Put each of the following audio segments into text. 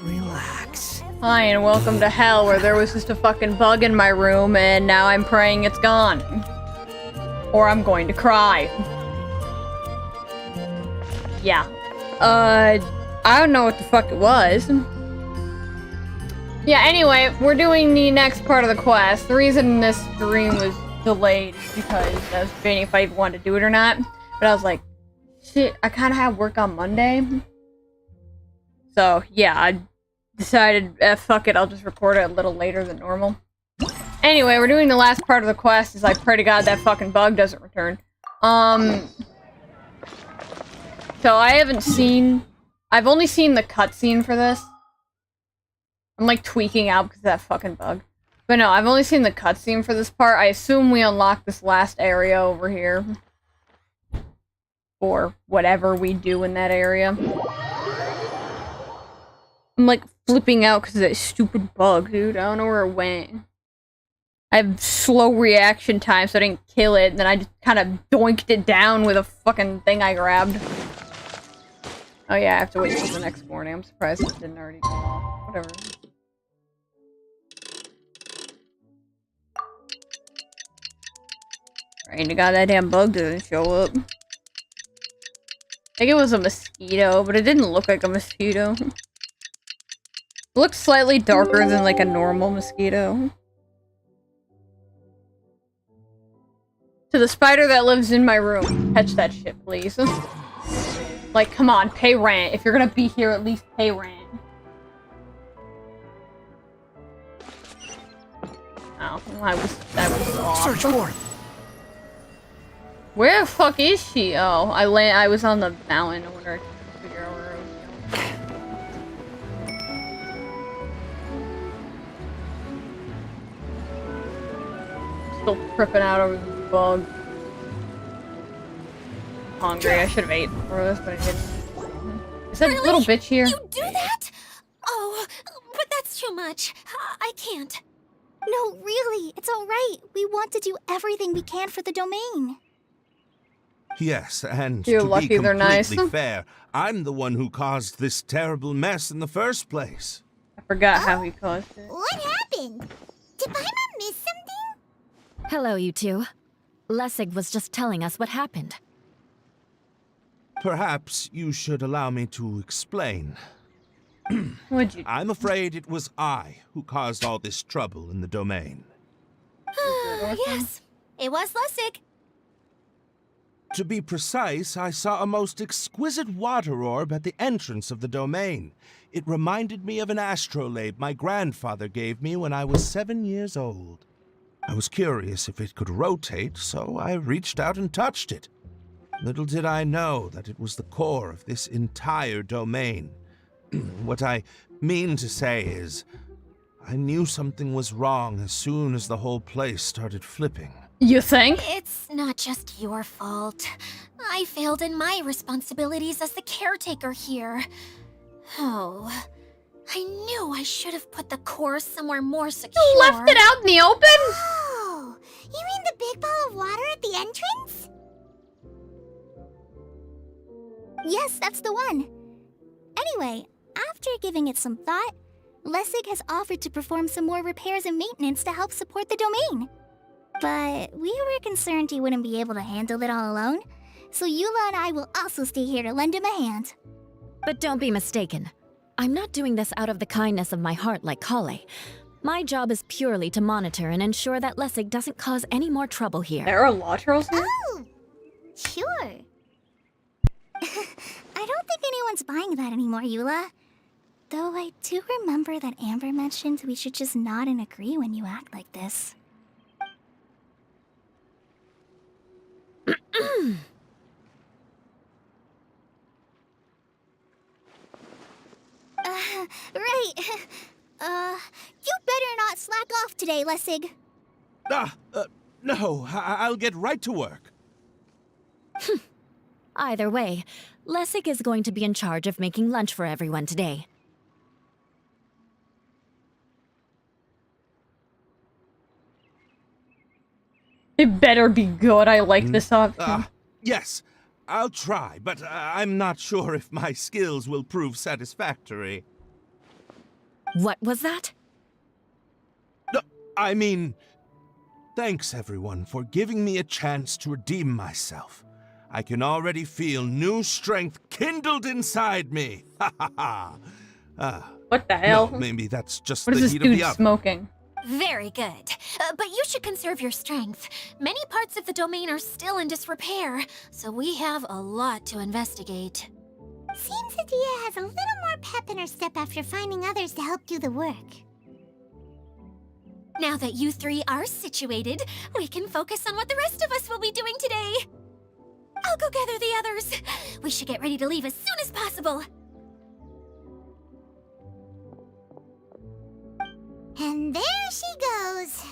Relax. Hi, and welcome to hell, where there was just a fucking bug in my room, and now I'm praying it's gone. Or I'm going to cry. Yeah. I don't know what the fuck it was. Yeah, anyway, we're doing the next part of the quest. The reason this stream was delayed is because I was debating if I even wanted to do it or not. But I was like, shit, I kind of have work on Monday. So, yeah, I decided, fuck it, I'll just record it a little later than normal. Anyway, we're doing the last part of the quest, as I pray to God that fucking bug doesn't return. So I've only seen the cutscene for this. I'm like tweaking out because of that fucking bug. But no, I've only seen the cutscene for this part. I assume we unlock this last area over here. Or whatever we do in that area. I'm like flipping out because of that stupid bug, dude. I don't know where it went. I have slow reaction time, so I didn't kill it, and then I just kind of doinked it down with a fucking thing I grabbed. Oh yeah, I have to wait until the next morning. I'm surprised it didn't already go off. Whatever. Praying to God that damn bug doesn't show up. I think it was a mosquito, but it didn't look like a mosquito. It looked slightly darker than like a normal mosquito. To the spider that lives in my room, catch that shit, please. Like, come on, pay rent. If you're gonna be here, at least pay rent. Oh, that was off. Search for it. Where the fuck is she? Oh, I was on the mountain. I wonder if I can figure out where I was going. Still tripping out over this bug. Hungry. I should have ate before this, but I didn't. Is that Really? little bitch here? You do that? Oh, but that's too much. I can't. No, really, it's all right. We want to do everything we can for the domain. Yes, and You're to lucky be they're nice. completely fair, I'm the one who caused this terrible mess in the first place. I forgot how he caused it. What happened? Did Paimon miss something? Hello, you two. Lessig was just telling us what happened. Perhaps you should allow me to explain. What'd you do? I'm afraid it was I who caused all this trouble in the domain. Yes, it was Lessig. To be precise, I saw a most exquisite water orb at the entrance of the domain. It reminded me of an astrolabe my grandfather gave me when I was 7 years old. I was curious if it could rotate, so I reached out and touched it. Little did I know that it was the core of this entire domain. What I mean to say is, I knew something was wrong as soon as the whole place started flipping. You think? It's not just your fault. I failed in my responsibilities as the caretaker here. Oh, I knew I should have put the core somewhere more secure. You left it out in the open? Oh, you mean the big ball of water at the entrance? Yes, that's the one. Anyway, after giving it some thought, Lessig has offered to perform some more repairs and maintenance to help support the domain. But we were concerned he wouldn't be able to handle it all alone, so Eula and I will also stay here to lend him a hand. But don't be mistaken. I'm not doing this out of the kindness of my heart like Kale. My job is purely to monitor and ensure that Lessig doesn't cause any more trouble here. There are law trolls here? Oh, sure. I don't think anyone's buying that anymore, Eula. Though I do remember that Amber mentioned we should just nod and agree when you act like this. Right. You better not slack off today, Lessig. No, I'll get right to work. Either way, Lessig is going to be in charge of making lunch for everyone today. It better be good. I like this option. Yes, I'll try, but I'm not sure if my skills will prove satisfactory. What was that? I mean, thanks everyone for giving me a chance to redeem myself. I can already feel new strength kindled inside me. Ha ha ha. What the hell? No, maybe that's just What the is this heat of the dude oven. smoking? Very good. But you should conserve your strength. Many parts of the domain are still in disrepair, so we have a lot to investigate. Seems Adia has a little more pep in her step after finding others to help do the work. Now that you three are situated, we can focus on what the rest of us will be doing today. I'll go gather the others. We should get ready to leave as soon as possible. And there she goes.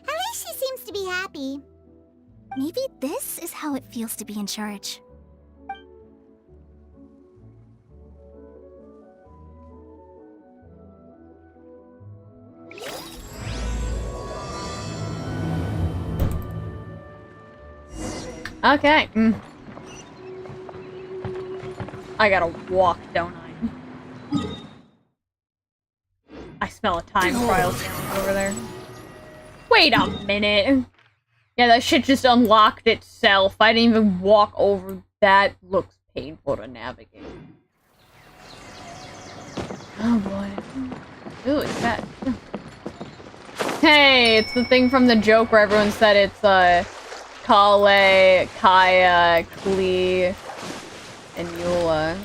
At least she seems to be happy. Maybe this is how it feels to be in charge. Okay. I gotta walk, don't I? I smell a time trial challenge over there. Wait a minute. Yeah, that shit just unlocked itself. I didn't even walk over. That looks painful to navigate. Oh boy. Ooh, it's bad. Hey, it's the thing from the joke where everyone said it's Kale, Kaya, Klee, and Eula.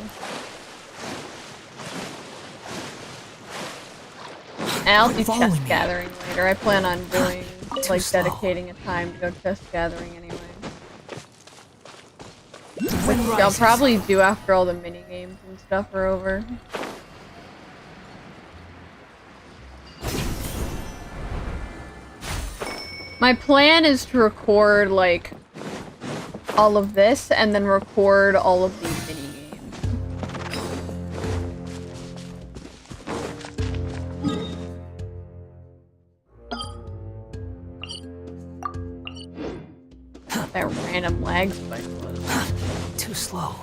And I'll do chest gathering later. I plan on doing, like, dedicating a time to go chest gathering anyway. Which I'll probably do after all the mini games and stuff are over. My plan is to record, like, all of this, and then record all of these mini-games. That random lag spike was. Too slow.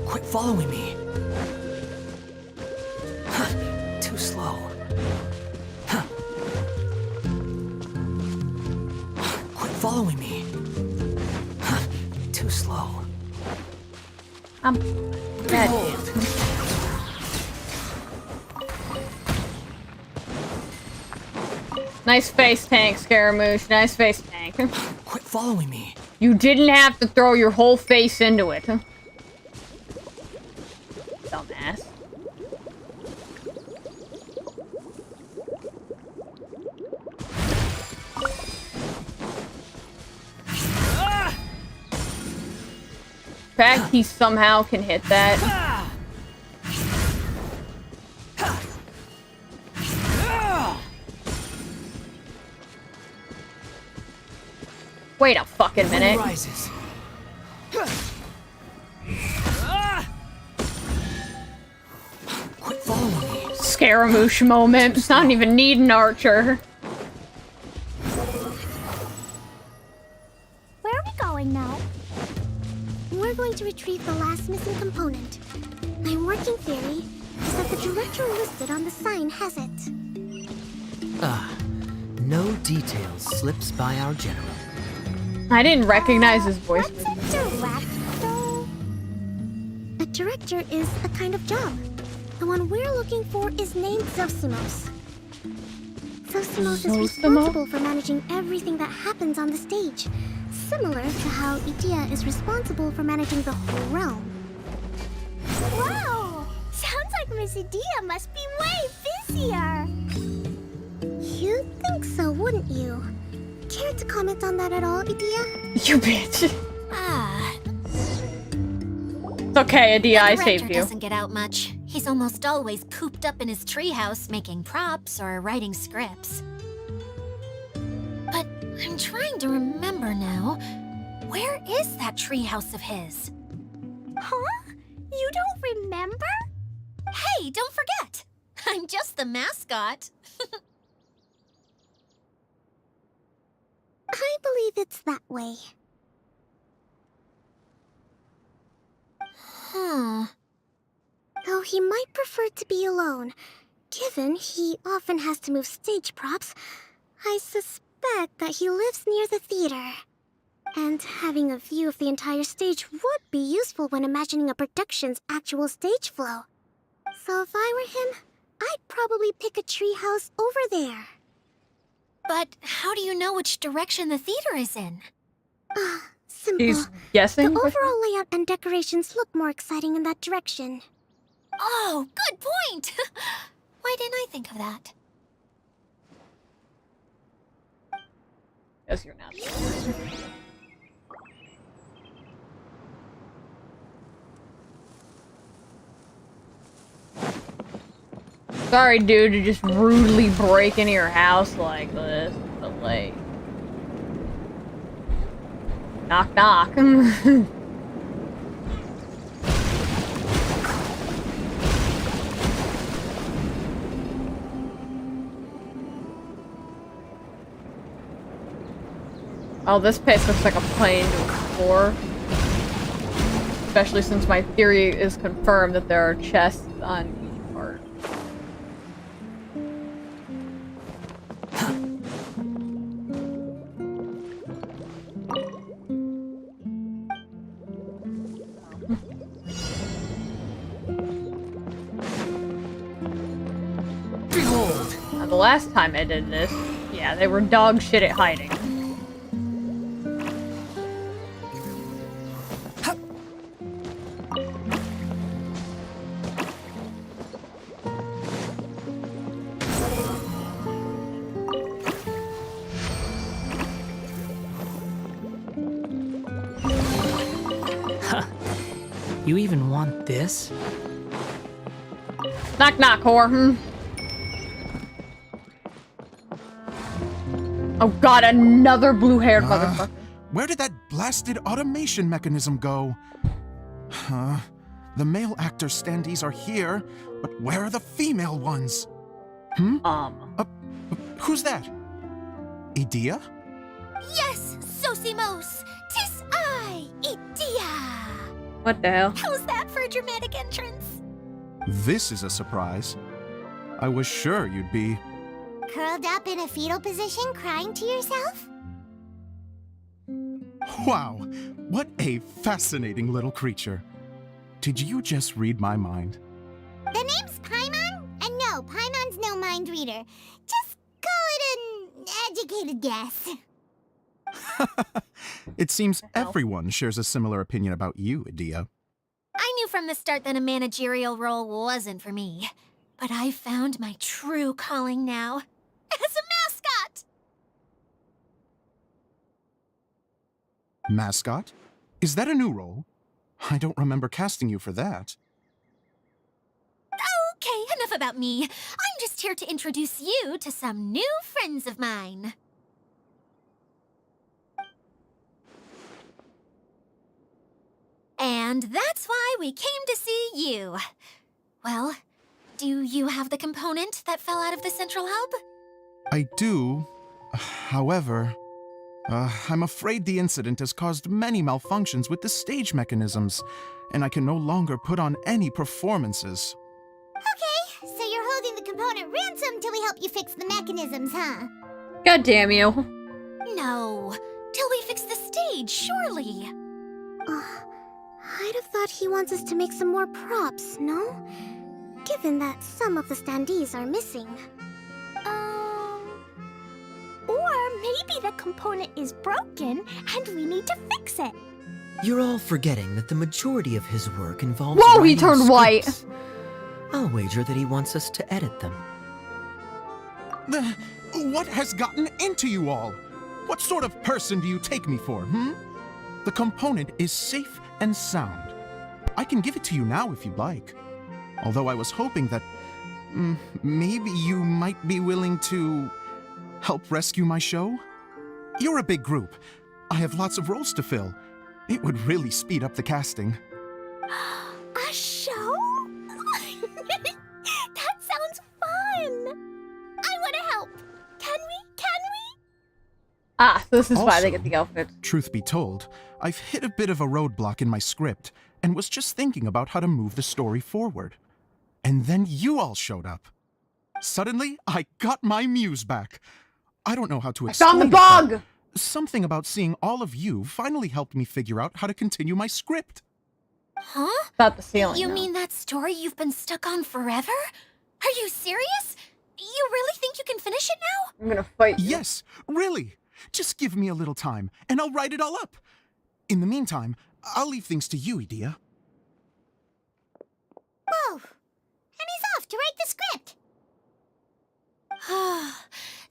Quit following me. Too slow. Following me. Too slow. I'm dead. Nice face tank, Scaramouche. Nice face tank. Quit following me. You didn't have to throw your whole face into it. Dumbass. The fact he somehow can hit that. Wait a fucking minute. Rises. Quit following me. Scaramouche moment. I don't even need an archer. Where are we going now? We're going to retrieve the last missing component. My working theory is that the director listed on the sign has it. No details slips by our general. I didn't recognize his voice. What's a director, though? A director is a kind of job. The one we're looking for is named Zosimos. Zosimos is responsible for managing everything that happens on the stage. Similar to how Idia is responsible for managing the whole realm. Wow! Sounds like Miss Idia must be way busier! You'd think so, wouldn't you? Care to comment on that at all, Idia? You bitch. It's okay, Adia, I saved you. Doesn't get out much. He's almost always cooped up in his treehouse making props or writing scripts. But I'm trying to remember now. Where is that treehouse of his? Huh? You don't remember? Hey, don't forget! I'm just the mascot. I believe it's that way. Huh. Though Though he might prefer to be alone, given he often has to move stage props, I suspect that he lives near the theater. And having a view of the entire stage would be useful when imagining a production's actual stage flow. So if I were him, I'd probably pick a treehouse over there. But how do you know which direction the theater is in? Simple. He's guessing? The overall layout and decorations look more exciting in that direction. Oh, good point! Why didn't I think of that? Yes, you're not. Sorry, dude, to just rudely break into your house like this, but like... Knock, knock. Oh, this place looks like a plane to explore. Especially since my theory is confirmed that there are chests on each part. Behold! Now, the last time I did this, yeah, they were dog shit at hiding. You even want this? Knock, knock, whore. Oh god, another blue-haired motherfucker. Where did that blasted automation mechanism go? The male actor standees are here, but where are the female ones? Who's that? Idea? Yes, Sosimos! 'Tis I, Idea! What the hell? How's that for a dramatic entrance? This is a surprise. I was sure you'd be... Curled up in a fetal position, crying to yourself? Wow, what a fascinating little creature. Did you just read my mind? The name's Paimon? And no, Paimon's no mind reader. Just call it an educated guess. It seems everyone shares a similar opinion about you, Idea. I knew from the start that a managerial role wasn't for me. But I found my true calling now. As a mascot! Mascot? Is that a new role? I don't remember casting you for that. Okay, enough about me. I'm just here to introduce you to some new friends of mine. And that's why we came to see you. Well, do you have the component that fell out of the central hub? I do. However, I'm afraid the incident has caused many malfunctions with the stage mechanisms, and I can no longer put on any performances. Okay, so you're holding the component ransom till we help you fix the mechanisms, huh? God damn you. No, till we fix the stage, surely. I'd have thought he wants us to make some more props, no? Given that some of the standees are missing. Or maybe the component is broken and we need to fix it. You're all forgetting that the majority of his work involves Whoa, he writing turned white. scripts. I'll wager that he wants us to edit them. What has gotten into you all? What sort of person do you take me for, The component is safe and sound. I can give it to you now if you'd like. Although I was hoping that maybe you might be willing to help rescue my show? You're a big group. I have lots of roles to fill. It would really speed up the casting. A show? That sounds fun! I want to help! Can we? Ah, so this is why they Also, get the outfits. Truth be told, I've hit a bit of a roadblock in my script and was just thinking about how to move the story forward. And then you all showed up. Suddenly, I got my muse back. I don't know how to explain Found the it, but bug! something about seeing all of you finally helped me figure out how to continue my script. Huh? About the ceiling. You now. mean that story you've been stuck on forever? Are you serious? You really think you can finish it now? I'm gonna fight you. Yes, really. Just give me a little time, and I'll write it all up. In the meantime, I'll leave things to you, Edea. Whoa! And he's off to write the script.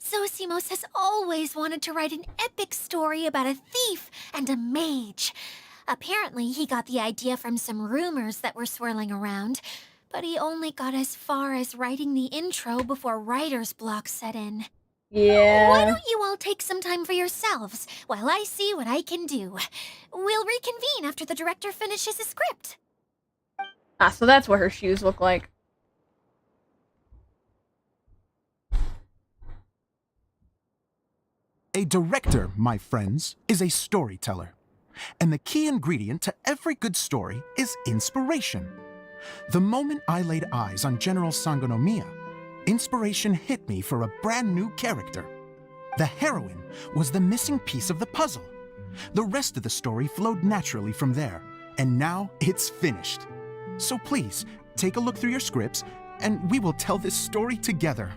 Zosimos has always wanted to write an epic story about a thief and a mage. Apparently, he got the idea from some rumors that were swirling around, but he only got as far as writing the intro before writer's block set in. Yeah. Why don't you all take some time for yourselves while I see what I can do? We'll reconvene after the director finishes his script. Ah, so that's what her shoes look like. A director, my friends, is a storyteller. And the key ingredient to every good story is inspiration. The moment I laid eyes on General Sangonomiya, inspiration hit me for a brand new character. The heroine was the missing piece of the puzzle. The rest of the story flowed naturally from there, and now it's finished. So please, take a look through your scripts, and we will tell this story together.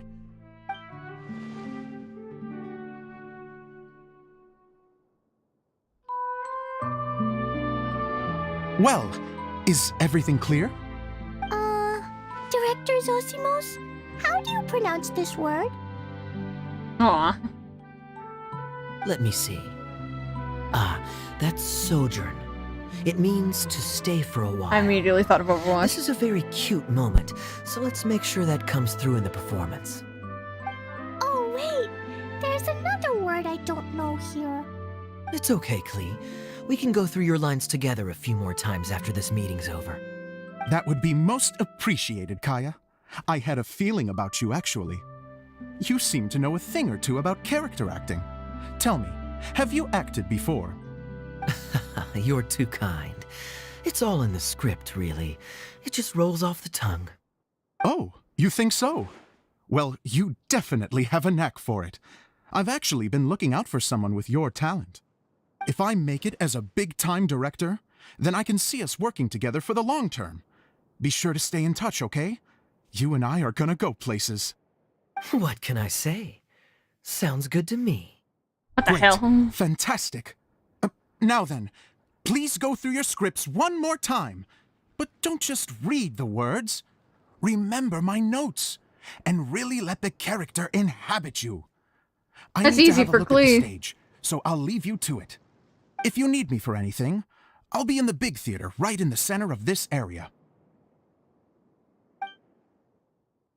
Well, is everything clear? Director Zosimos, how do you pronounce this word? Aw. Let me see. Ah, that's sojourn. It means to stay for a while. I immediately thought of Overwatch. This is a very cute moment, so let's make sure that comes through in the performance. Oh, wait. There's another word I don't know here. It's okay, Klee. We can go through your lines together a few more times after this meeting's over. That would be most appreciated, Kaya. I had a feeling about you, actually. You seem to know a thing or two about character acting. Tell me, have you acted before? You're too kind. It's all in the script, really. It just rolls off the tongue. Oh, you think so? Well, you definitely have a knack for it. I've actually been looking out for someone with your talent. If I make it as a big-time director, then I can see us working together for the long term. Be sure to stay in touch, okay? You and I are gonna go places. What can I say? Sounds good to me. What the Great. hell? Fantastic. Now then, please go through your scripts one more time. But don't just read the words. Remember my notes, and really let the character inhabit you. I That's need to easy have a for look at the Klee. stage, so I'll leave you to it. If you need me for anything, I'll be in the big theater right in the center of this area.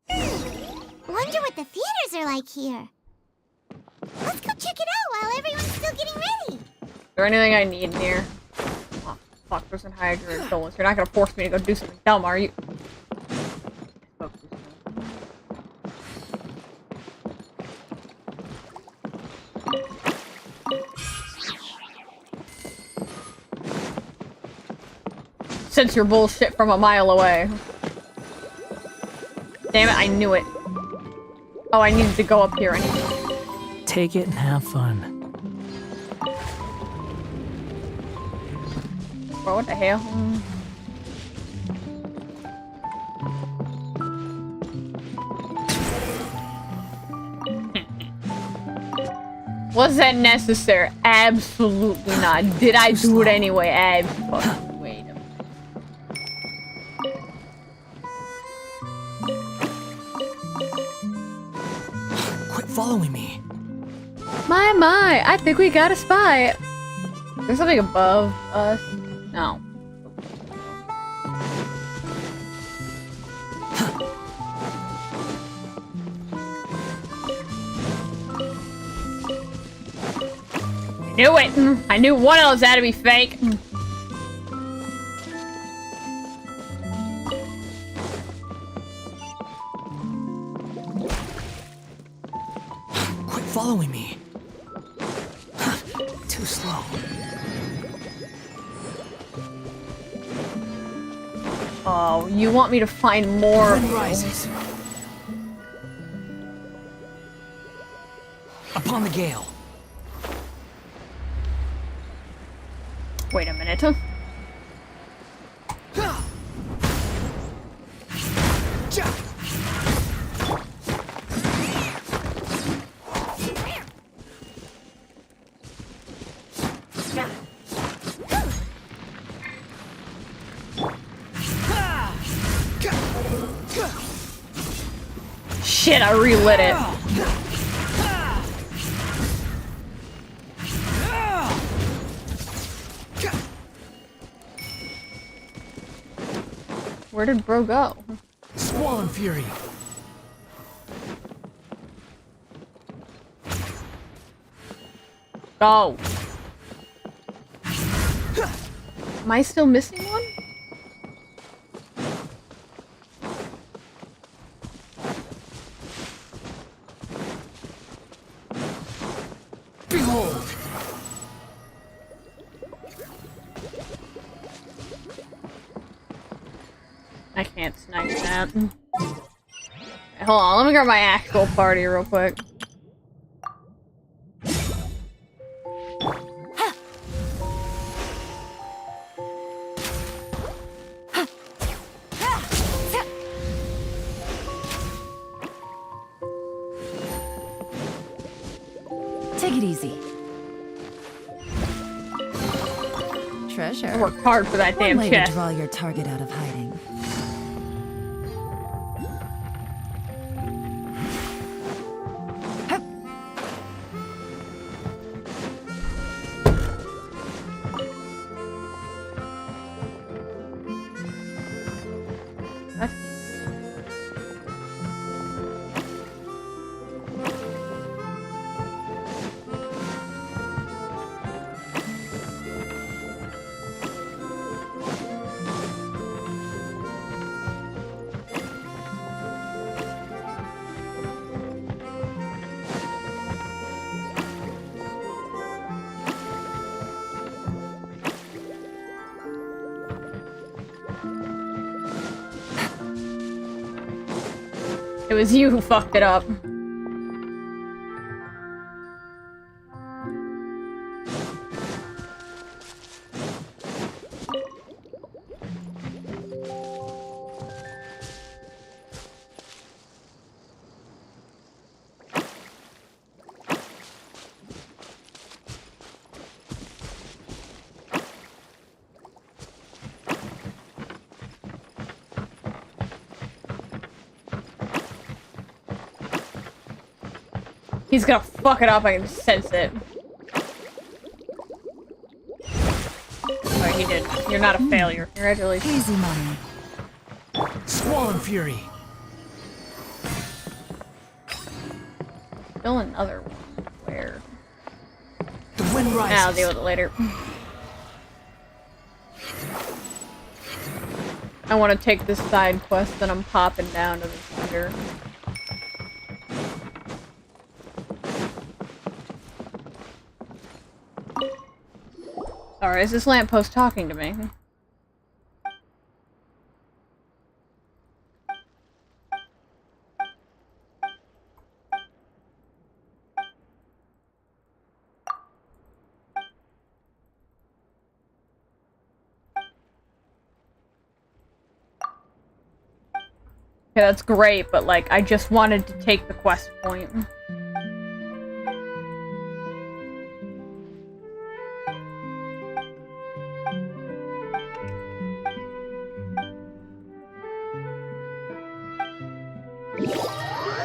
Wonder what the theaters are like here. Let's go check it out while everyone's still getting ready. Is there anything I need in here? Oh, fuck, there's an Hydra stolen. You're not gonna force me to go do something dumb, are you? Sense your bullshit from a mile away. Damn it, I knew it. Oh, I needed to go up here anyway. Take it and have fun. Bro, what the hell? Was that necessary? Absolutely not. Did I do it anyway? Absolutely. Wait a minute. Quit following me. My, I think we got a spy. There's something above us. No. Knew it! I knew one of those had to be fake. Quit following me. Too slow. Oh, Oh, you want me to find more Wind rises. Upon the gale. Wait a minute. Shit, I relit it. Where did bro go? Swollen fury. Go. Am I still missing one? Behold. I can't snipe that. Okay, hold on, let me grab my actual party real quick. Take it easy. I Treasure. worked hard for that One damn way to chest. draw your target out of hiding. It was you who fucked it up. He's gonna fuck it up, I can sense it. Oh, he did. You're not a failure. Congratulations. Easy money. Swollen fury. Still another one. Where? The wind rises. I'll deal with it later. I want to take this side quest that I'm popping down to the center. Sorry, is this lamppost talking to me? Okay, that's great, but like, I just wanted to take the quest point.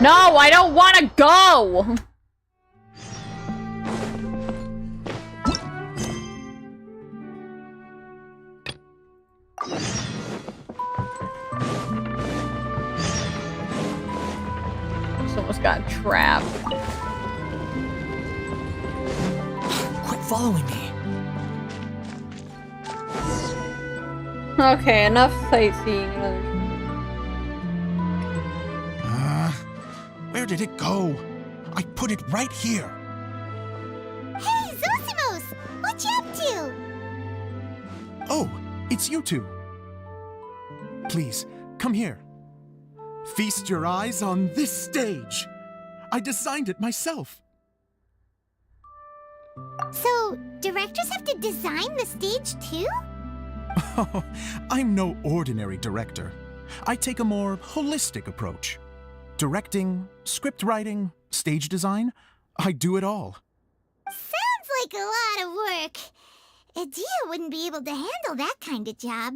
No, I don't want to go! Just almost got trapped. Quit following me. Okay, enough sightseeing. Where did it go? I put it right here. Hey, Zosimos! What you up to? Oh, it's you two. Please, come here. Feast your eyes on this stage. I designed it myself. So, directors have to design the stage too? Oh, I'm no ordinary director. I take a more holistic approach. Directing, script writing, stage design, I do it all. Sounds like a lot of work. Adia wouldn't be able to handle that kind of job.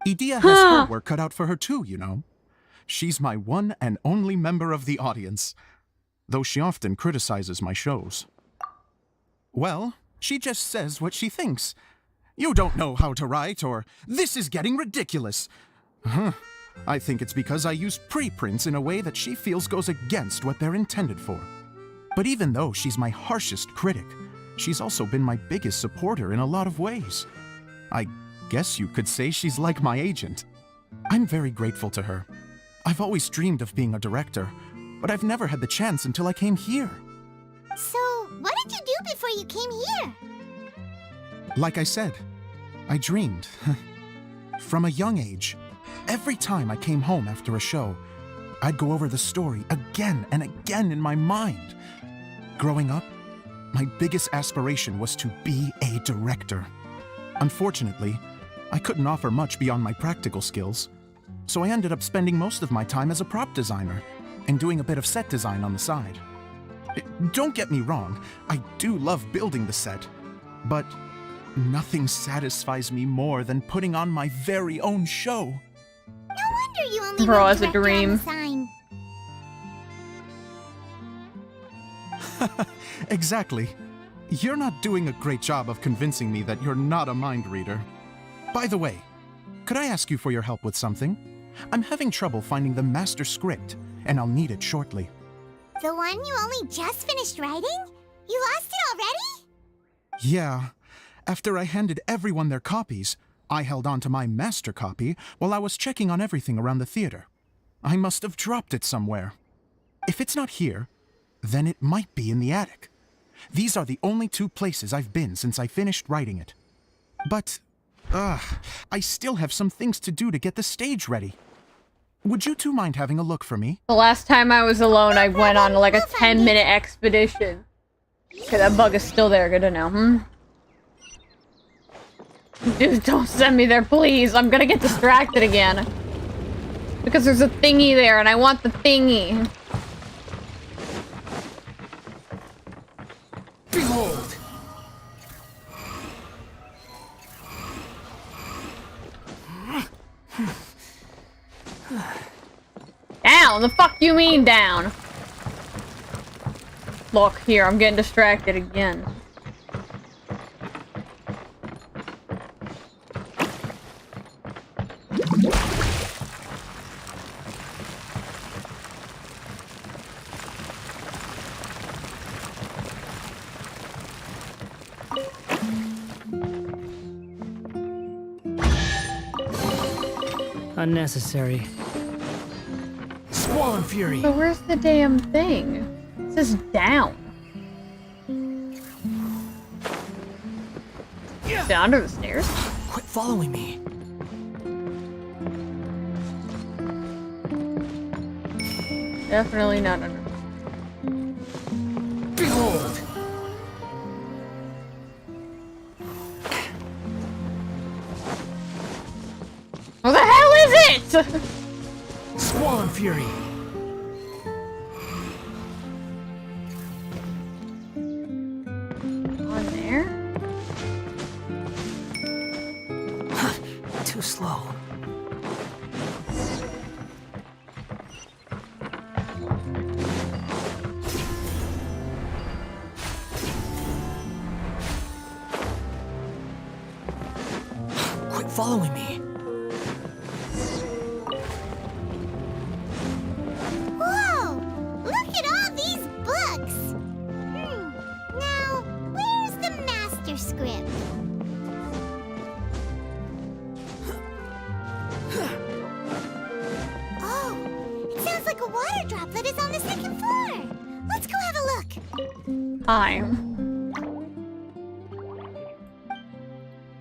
Adia has her work cut out for her too, you know. She's my one and only member of the audience, though she often criticizes my shows. Well, she just says what she thinks. You don't know how to write, or this is getting ridiculous. I think it's because I use preprints in a way that she feels goes against what they're intended for. But even though she's my harshest critic, she's also been my biggest supporter in a lot of ways. I guess you could say she's like my agent. I'm very grateful to her. I've always dreamed of being a director, but I've never had the chance until I came here. So, what did you do before you came here? Like I said, I dreamed. From a young age, every time I came home after a show, I'd go over the story again and again in my mind. Growing up, my biggest aspiration was to be a director. Unfortunately, I couldn't offer much beyond my practical skills, so I ended up spending most of my time as a prop designer and doing a bit of set design on the side. Don't get me wrong, I do love building the set, but nothing satisfies me more than putting on my very own show. No wonder you only Bro, wrote it's a director on dream. the sign. Exactly. You're not doing a great job of convincing me that you're not a mind reader. By the way, could I ask you for your help with something? I'm having trouble finding the master script, and I'll need it shortly. The one you only just finished writing? You lost it already? Yeah. After I handed everyone their copies, I held on to my master copy while I was checking on everything around the theater. I must have dropped it somewhere. If it's not here, then it might be in the attic. These are the only two places I've been since I finished writing it. But, I still have some things to do to get the stage ready. Would you two mind having a look for me? The last time I was alone, I went on like a 10-minute expedition. Okay, that bug is still there. Good to know. Dude, don't send me there, please. I'm gonna get distracted again. Because there's a thingy there, and I want the thingy. Behold! Down! The fuck you mean down? Look, here, I'm getting distracted again. Unnecessary. Squall and fury. So where's the damn thing? It says down. Is it under the stairs? Quit following me. Definitely not under. Behold! What the hell is it? Squall and fury. On there? Too slow. Quit following me. Whoa! Look at all these books! Now, where's the master script? Oh, it sounds like a water droplet is on the second floor. Let's go have a look. Hi.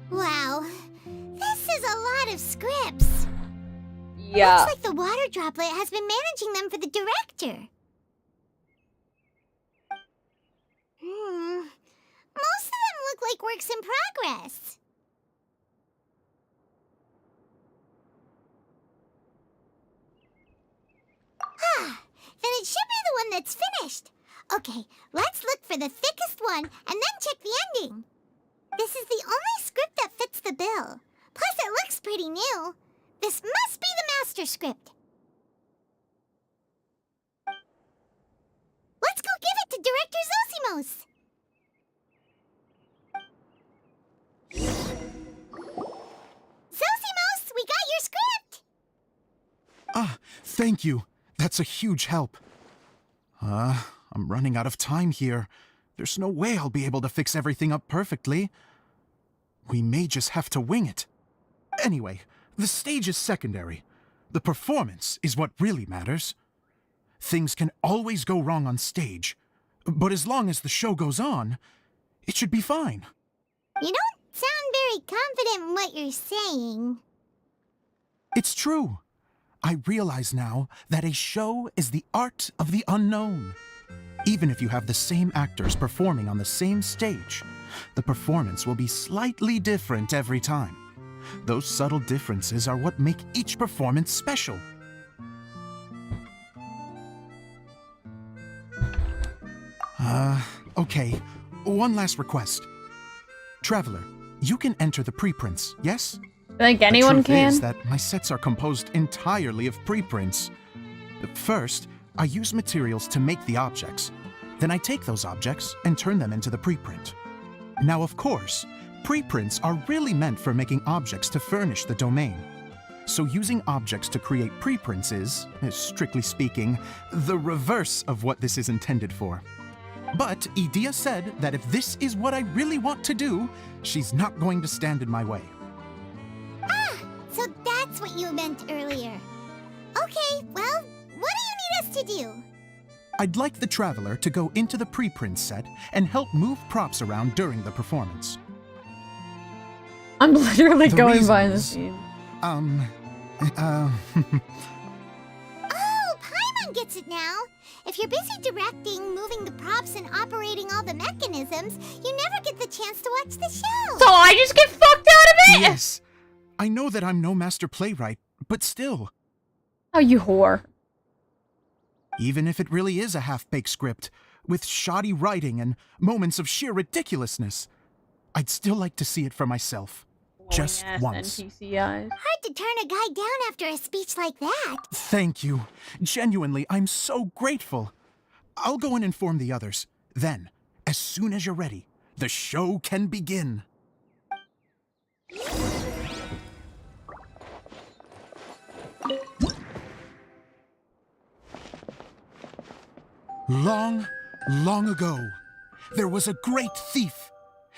Wow, this is a lot of scripts. Yeah. Looks like the water droplet has been managing them for the director. Most of them look like works in progress. Then it should be the one that's finished. Okay, let's look for the thickest one and then check the ending. This is the only script that fits the bill. Plus, it looks pretty new. This must be the master script. Let's go give it to Director Zosimos. Zosimos, we got your script! Ah, thank you. That's a huge help. I'm running out of time here. There's no way I'll be able to fix everything up perfectly. We may just have to wing it. Anyway, the stage is secondary. The performance is what really matters. Things can always go wrong on stage, but as long as the show goes on, it should be fine. You don't sound very confident in what you're saying. It's true. I realize now that a show is the art of the unknown. Even if you have the same actors performing on the same stage, the performance will be slightly different every time. Those subtle differences are what make each performance special. Okay. One last request. Traveler, you can enter the preprints, yes? I think anyone The truth can. is that my sets are composed entirely of preprints. First, I use materials to make the objects. Then I take those objects and turn them into the preprint. Now, of course, preprints are really meant for making objects to furnish the domain. So using objects to create preprints is, strictly speaking, the reverse of what this is intended for. But Edea said that if this is what I really want to do, she's not going to stand in my way. So that's what you meant earlier. Okay, well, what do you need us to do? I'd like the Traveler to go into the preprint set and help move props around during the performance. I'm literally The going behind the reasons- scenes. Oh, Paimon gets it now. If you're busy directing, moving the props, and operating all the mechanisms, you never get the chance to watch the show. So I just get fucked out of it? Yes! I know that I'm no master playwright, but still, Oh, you whore. even if it really is a half-baked script, with shoddy writing and moments of sheer ridiculousness, I'd still like to see it for myself. Just Boring-ass once. NPCIs. Hard to turn a guy down after a speech like that. Thank you. Genuinely, I'm so grateful. I'll go and inform the others. Then, as soon as you're ready, the show can begin. Long, long ago, there was a great thief.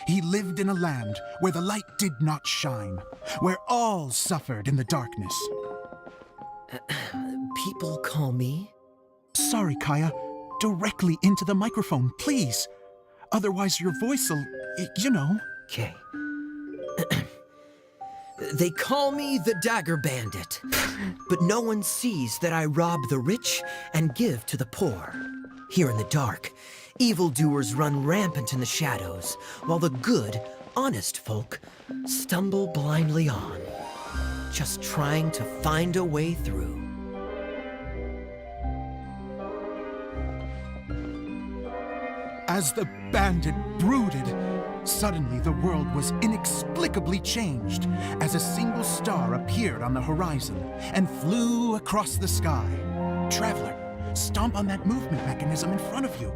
He lived in a land where the light did not shine, where all suffered in the darkness. People call me. Sorry, Kaya. Directly into the microphone, please. Otherwise, your voice'll, you know. Okay. They call me the Dagger Bandit, but no one sees that I rob the rich and give to the poor. Here in the dark, evildoers run rampant in the shadows, while the good, honest folk stumble blindly on, just trying to find a way through. As the bandit brooded, suddenly the world was inexplicably changed as a single star appeared on the horizon and flew across the sky. Traveler, stomp on that movement mechanism in front of you.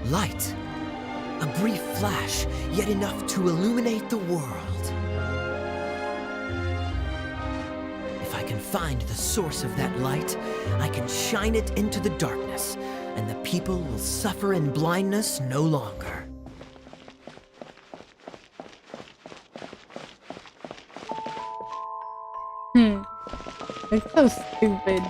Light. A brief flash, yet enough to illuminate the world. If I can find the source of that light, I can shine it into the darkness, and the people will suffer in blindness no longer. It's so stupid.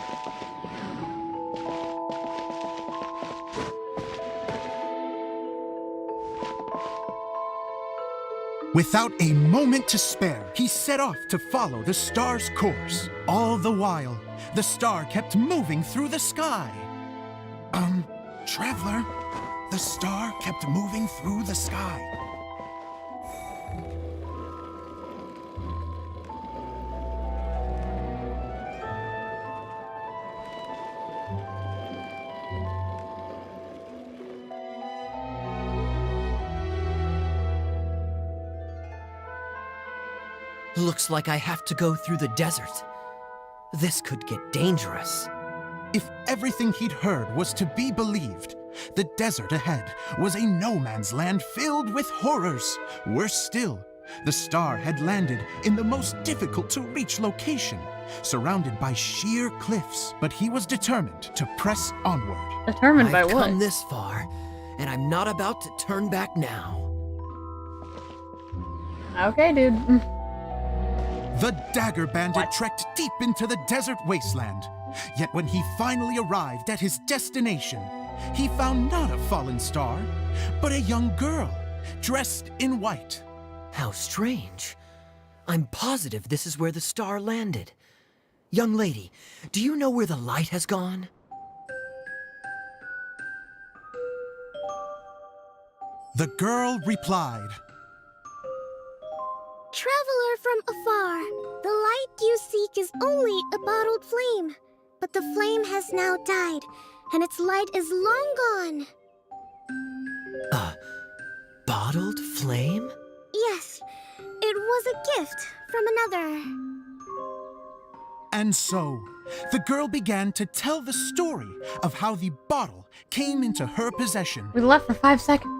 Without a moment to spare, he set off to follow the star's course. All the while, the star kept moving through the sky. Traveler, the star kept moving through the sky. Looks like I have to go through the desert. This could get dangerous. If everything he'd heard was to be believed, the desert ahead was a no-man's land filled with horrors. Worse still, the star had landed in the most difficult-to-reach location, surrounded by sheer cliffs. But he was determined to press onward. Determined by I've what? come this far, and I'm not about to turn back now. Okay, dude. The Dagger Bandit trekked deep into the desert wasteland. Yet when he finally arrived at his destination, he found not a fallen star, but a young girl, dressed in white. How strange. I'm positive this is where the star landed. Young lady, do you know where the light has gone? The girl replied, Traveler from afar, the light you seek is only a bottled flame. But the flame has now died, and its light is long gone. A bottled flame? Yes, it was a gift from another. and so the girl began to tell the story of how the bottle came into her possession. We left for 5 seconds.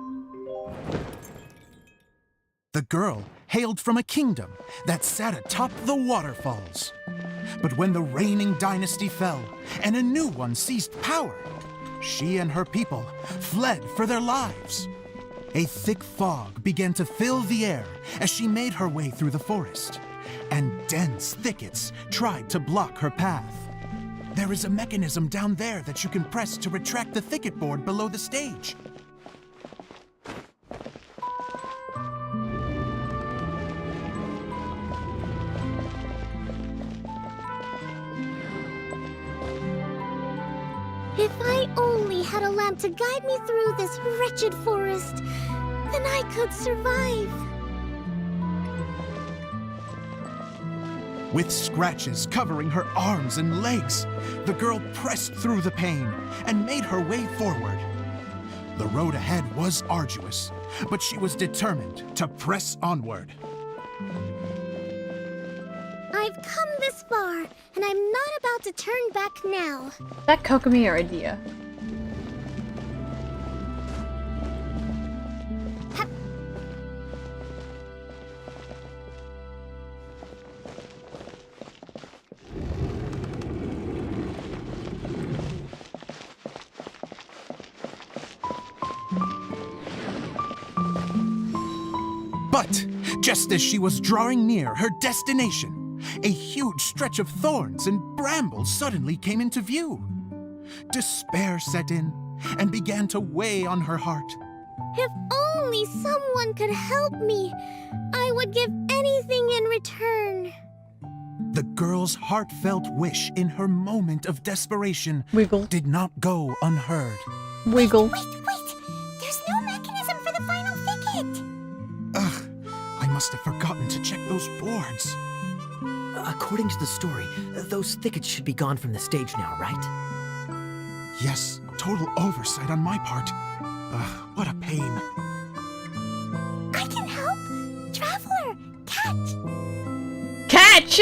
The girl hailed from a kingdom that sat atop the waterfalls. But when the reigning dynasty fell and a new one seized power, she and her people fled for their lives. A thick fog began to fill the air as she made her way through the forest, and dense thickets tried to block her path. There is a mechanism down there that you can press to retract the thicket board below the stage. If I only had a lamp to guide me through this wretched forest, then I could survive. With scratches covering her arms and legs, the girl pressed through the pain and made her way forward. The road ahead was arduous, but she was determined to press onward. I've come this far, and I'm not about to turn back now. That Kokomi or idea? But just as she was drawing near her destination, a huge stretch of thorns and brambles suddenly came into view. Despair set in and began to weigh on her heart. If only someone could help me, I would give anything in return. The girl's heartfelt wish in her moment of desperation Wiggle. did not go unheard. Wiggle. Wait! There's no mechanism for the final thicket! Ugh, I must have forgotten to check those boards. According to the story, those thickets should be gone from the stage now, right? Yes, total oversight on my part. Ugh, what a pain. I can help! Traveler, catch! Catch!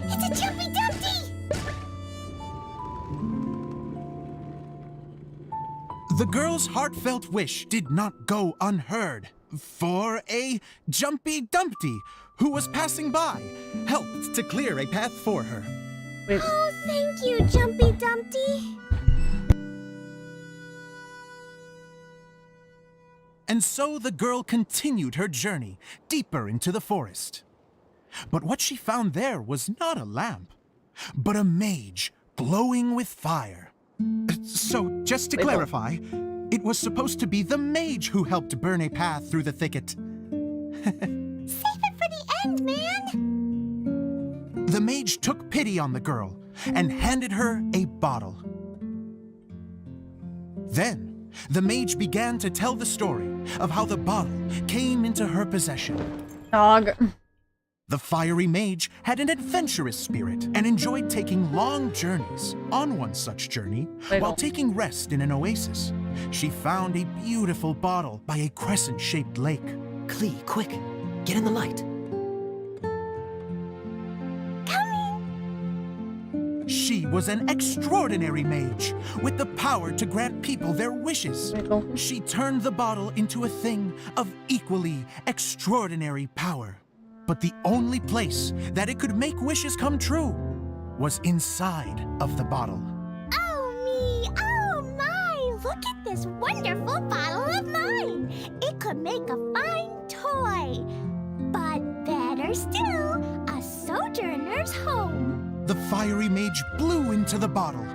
It's a Jumpy Dumpty! The girl's heartfelt wish did not go unheard, for a Jumpy Dumpty, who was passing by, helped to clear a path for her. Wait. Oh, thank you, Jumpy Dumpty! And so the girl continued her journey deeper into the forest. But what she found there was not a lamp, but a mage glowing with fire. So, just to Wiggle. clarify, it was supposed to be the mage who helped burn a path through the thicket. Save it for the end, man! The mage took pity on the girl and handed her a bottle. Then, the mage began to tell the story of how the bottle came into her possession. Dog. The fiery mage had an adventurous spirit and enjoyed taking long journeys. On one such journey, Wiggle. while taking rest in an oasis, she found a beautiful bottle by a crescent-shaped lake. Klee, quick, get in the light. She was an extraordinary mage with the power to grant people their wishes. Wiggle. She turned the bottle into a thing of equally extraordinary power. But the only place that it could make wishes come true was inside of the bottle. Oh me! Oh my! Look at this wonderful bottle of mine! It could make a fine toy! But better still, a sojourner's home! The fiery mage blew into the bottle,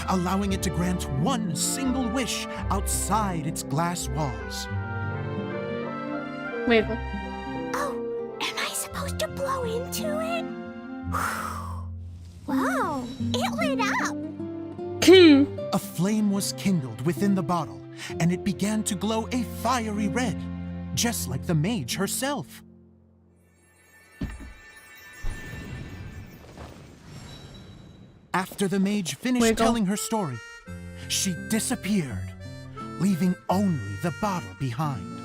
allowing it to grant one single wish outside its glass walls. Wiggle. Oh, am I supposed to blow into it? Wow, it lit up! A flame was kindled within the bottle, and it began to glow a fiery red, just like the mage herself. After the mage finished Wiggle. telling her story, she disappeared, leaving only the bottle behind.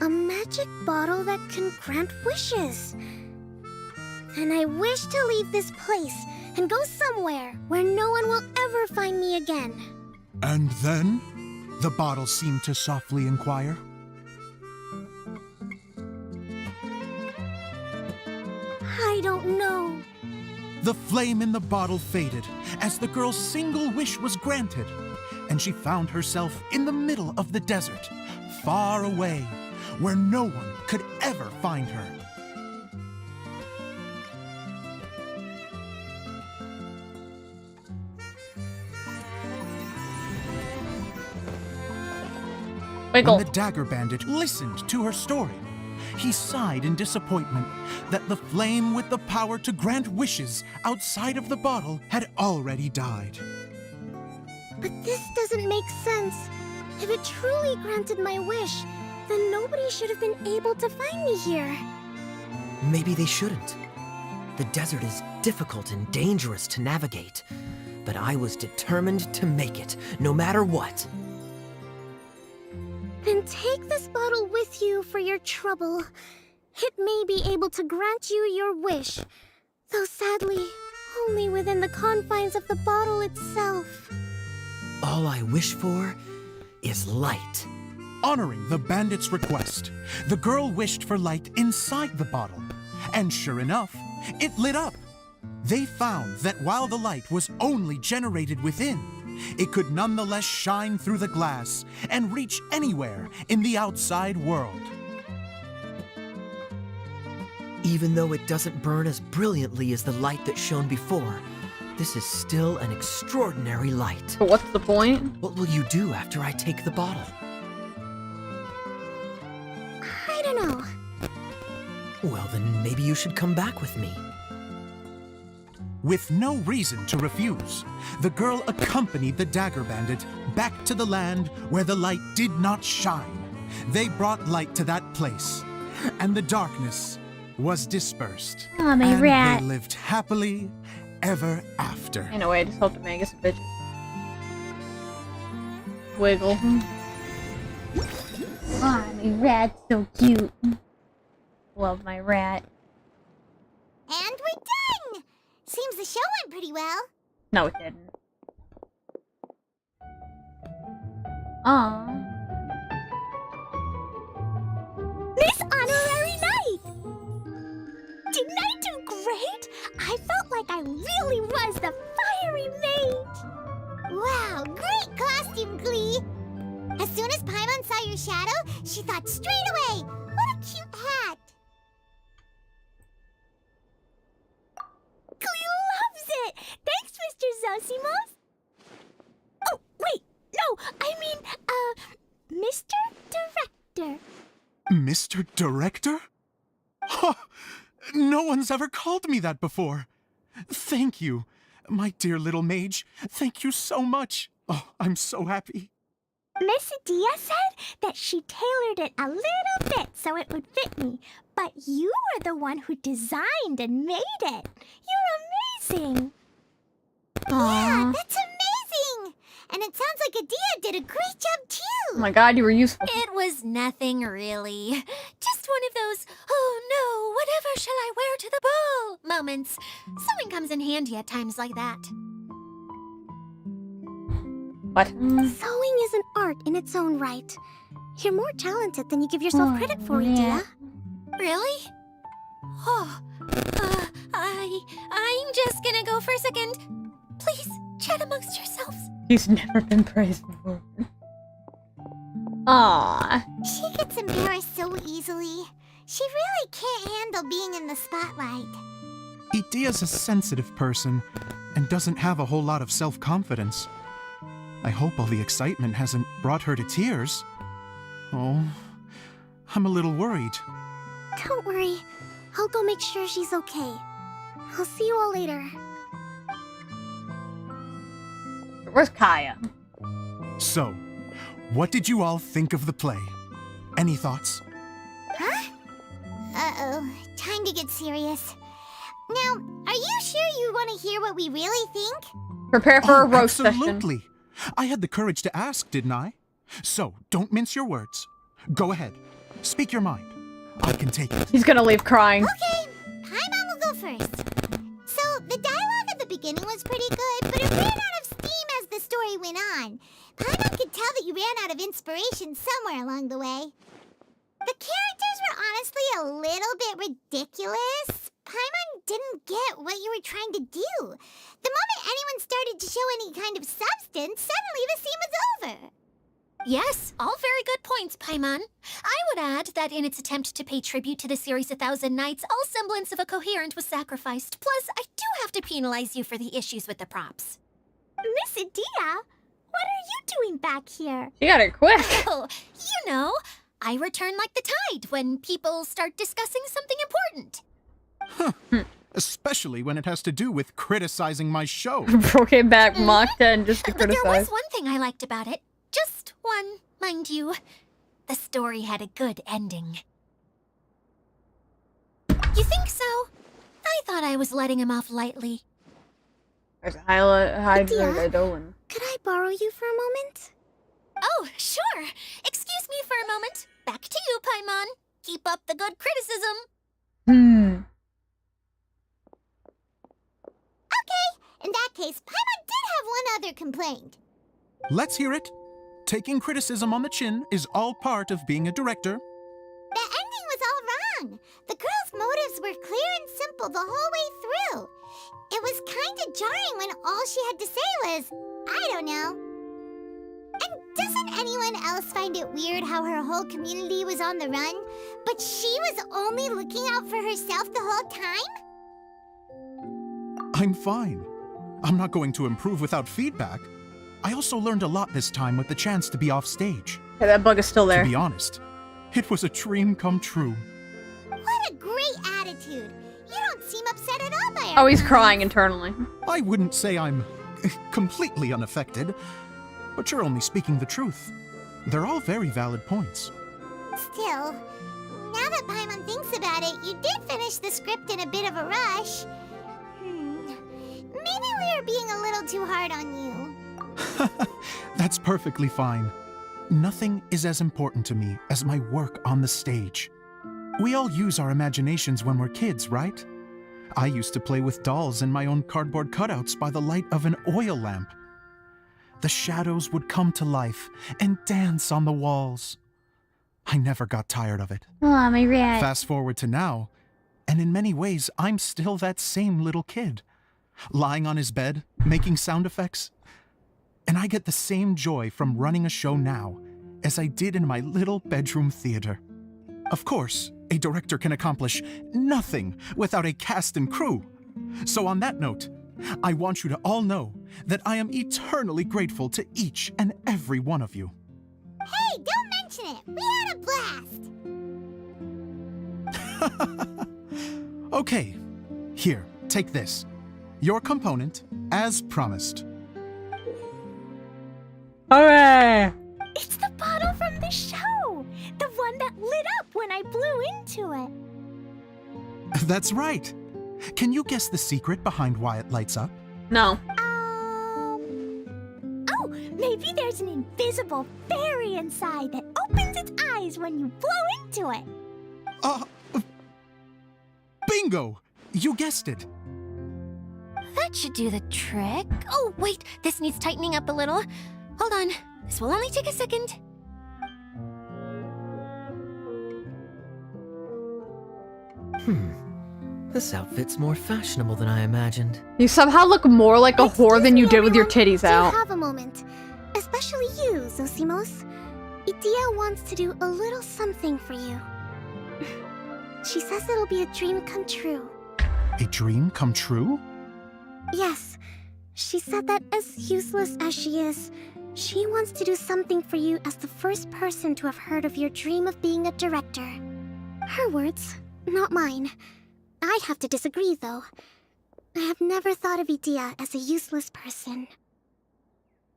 A magic bottle that can grant wishes. And I wish to leave this place and go somewhere where no one will ever find me again. And then, the bottle seemed to softly inquire. I don't know. The flame in the bottle faded as the girl's single wish was granted, and she found herself in the middle of the desert, far away, where no one could ever find her. Wiggle. When the dagger bandit listened to her story, he sighed in disappointment that the flame with the power to grant wishes outside of the bottle had already died. But this doesn't make sense. If it truly granted my wish, then nobody should have been able to find me here. Maybe they shouldn't. The desert is difficult and dangerous to navigate, but I was determined to make it, no matter what. Then take this bottle with you for your trouble. It may be able to grant you your wish, though sadly, only within the confines of the bottle itself. All I wish for is light. Honoring the bandit's request, the girl wished for light inside the bottle, and sure enough, it lit up. They found that while the light was only generated within, it could nonetheless shine through the glass and reach anywhere in the outside world. Even though it doesn't burn as brilliantly as the light that shone before, this is still an extraordinary light. But what's the point? What will you do after I take the bottle? I don't know. Well, then maybe you should come back with me. With no reason to refuse, the girl accompanied the dagger bandit back to the land where the light did not shine. They brought light to that place, and the darkness was dispersed. Aw, my and rat. they lived happily ever after. Anyway, I just hope to make us a bitch. Wiggle. Aw, my rat's so cute. Love my rat. And we're done! Seems the show went pretty well. No, it didn't. Aww. Miss Honorary Knight! Didn't I do great? I felt like I really was the fiery mage. Wow, great costume, Glee. As soon as Paimon saw your shadow, she thought straight away, what a cute hat. Glee loves it! Thanks, Mr. Zosimos! Mr. Director? Huh, no one's ever called me that before. Thank you, my dear little mage. Thank you so much. Oh, I'm so happy. Miss Dia said that she tailored it a little bit so it would fit me, but you are the one who designed and made it. You're amazing. Yeah, that's amazing. And it sounds like Adia did a great job too. Oh my god, you were useful. It was nothing really. Just one of those, oh no, whatever shall I wear to the ball moments. Sewing comes in handy at times like that. What? Sewing is an art in its own right. You're more talented than you give yourself credit for, Adia. Really? Oh, I'm just gonna go for a second. Please, chat amongst yourselves. He's never been praised before. Aww. She gets embarrassed so easily. She really can't handle being in the spotlight. Idia's a sensitive person and doesn't have a whole lot of self-confidence. I hope all the excitement hasn't brought her to tears. Oh, I'm a little worried. Don't worry. I'll go make sure she's okay. I'll see you all later. Where's Kaya? So, what did you all think of the play? Any thoughts? Huh? Uh-oh. Time to get serious. Now, are you sure you want to hear what we really think? Prepare for a roast session. Absolutely. I had the courage to ask, didn't I? So, don't mince your words. Go ahead. Speak your mind. I can take it. He's gonna leave crying. Okay, Paimon will go first. So, the dialogue at the beginning was pretty good, but it ran out of steam as the story went on. Paimon could tell that you ran out of inspiration somewhere along the way. The characters were honestly a little bit ridiculous. Paimon didn't get what you were trying to do. The moment anyone started to show any kind of substance, suddenly the scene was over. Yes, all very good points, Paimon. I would add that in its attempt to pay tribute to the series 1,000 Nights, all semblance of a coherent was sacrificed. Plus, I do have to penalize you for the issues with the props. Miss Adia, what are you doing back here? She got it quick. Oh, you know, I return like the tide when people start discussing something important. Especially when it has to do with criticizing my show. Bro came back, mocked and just to But there was criticize. one thing I liked about it. Just one, mind you. The story had a good ending. You think so? I thought I was letting him off lightly. There's Hydra Dolan. Could I borrow you for a moment? Oh, sure. Excuse me for a moment. Back to you, Paimon. Keep up the good criticism. Okay, in that case, Paimon did have one other complaint. Let's hear it. Taking criticism on the chin is all part of being a director. The ending was all wrong. The girl's motives were clear and simple the whole way through. It was kind of jarring when all she had to say was, I don't know. And doesn't anyone else find it weird how her whole community was on the run, but she was only looking out for herself the whole time? I'm fine. I'm not going to improve without feedback. I also learned a lot this time with the chance to be off stage. Okay, that bug is still there. To be honest, it was a dream come true. What a great attitude. You don't seem upset at all by Oh, he's our crying internally. I wouldn't say I'm completely unaffected, but you're only speaking the truth. They're all very valid points. Still, now that Paimon thinks about it, you did finish the script in a bit of a rush. Maybe we were being a little too hard on you. That's perfectly fine. Nothing is as important to me as my work on the stage. We all use our imaginations when we're kids, right? I used to play with dolls in my own cardboard cutouts by the light of an oil lamp. The shadows would come to life and dance on the walls. I never got tired of it. Oh, my red. Fast forward to now, and in many ways, I'm still that same little kid. Lying on his bed, making sound effects. And I get the same joy from running a show now as I did in my little bedroom theater. Of course, a director can accomplish nothing without a cast and crew. So on that note, I want you to all know that I am eternally grateful to each and every one of you. Hey, don't mention it. We had a blast. Okay, here, take this. Your component, as promised. Hooray! It's the bottle from the show! The one that lit up when I blew into it. That's right. Can you guess the secret behind why it lights up? No. Oh, maybe there's an invisible fairy inside that opens its eyes when you blow into it. Bingo! You guessed it. That should do the trick. Oh, wait, this needs tightening up a little. Hold on, this will only take a second. This outfit's more fashionable than I imagined. You somehow look more like a whore than you did with your titties out. Do have a moment. Especially you, Zosimos. Idea wants to do a little something for you. She says it'll be a dream come true. A dream come true? Yes. She said that as useless as she is, she wants to do something for you as the first person to have heard of your dream of being a director. Her words, not mine. I have to disagree, though. I have never thought of Idea as a useless person.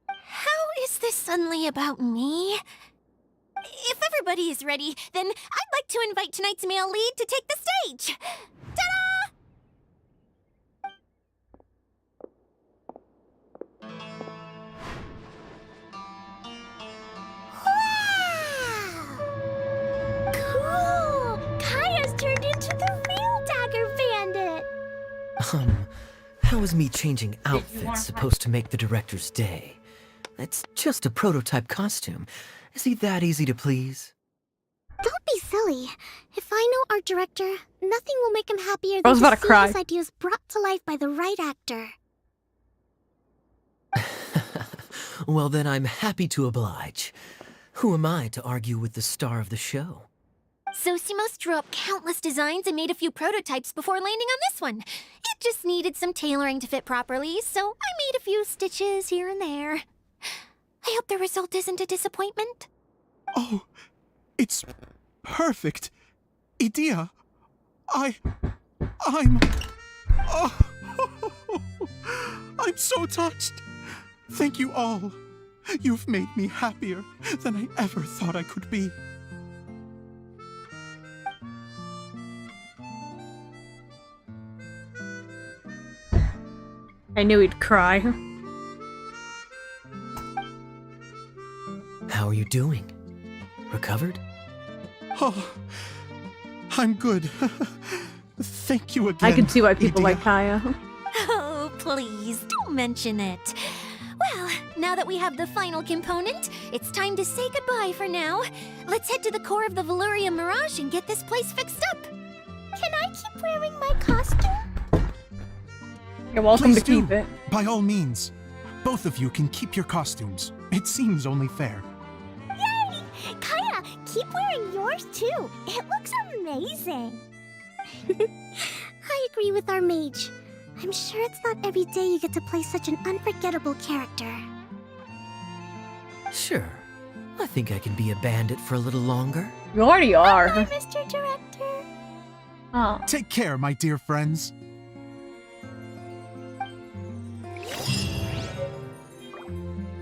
How is this suddenly about me? If everybody is ready, then I'd like to invite tonight's male lead to take the stage. Ta-da! Wow! Cool! Kaya's turned into the real Dagger Bandit! How is me changing outfits supposed to make the director's day? It's just a prototype costume. Is he that easy to please? Don't be silly. If I know our director, nothing will make him happier I was than about to to see cry. his ideas brought to life by the right actor. Well, then I'm happy to oblige. Who am I to argue with the star of the show? Zosimos drew up countless designs and made a few prototypes before landing on this one. It just needed some tailoring to fit properly, so I made a few stitches here and there. I hope the result isn't a disappointment. Oh, it's perfect. Idea, I'm... Oh, I'm so touched. Thank you all. You've made me happier than I ever thought I could be. I knew he'd cry. How are you doing? Recovered? Oh, I'm good. Thank you again. I can see why people Idea. like Kaya. Oh, please, don't mention it. Well, now that we have the final component, it's time to say goodbye for now. Let's head to the core of the Valyria Mirage and get this place fixed up. Can I keep wearing my costume? You're welcome Please to keep do. it. By all means. Both of you can keep your costumes. It seems only fair. Yay! Kaya, keep wearing yours too. It looks amazing. I agree with our mage. I'm sure it's not every day you get to play such an unforgettable character. Sure. I think I can be a bandit for a little longer. You already are. Bye, Mr. Director. Oh. Take care, my dear friends.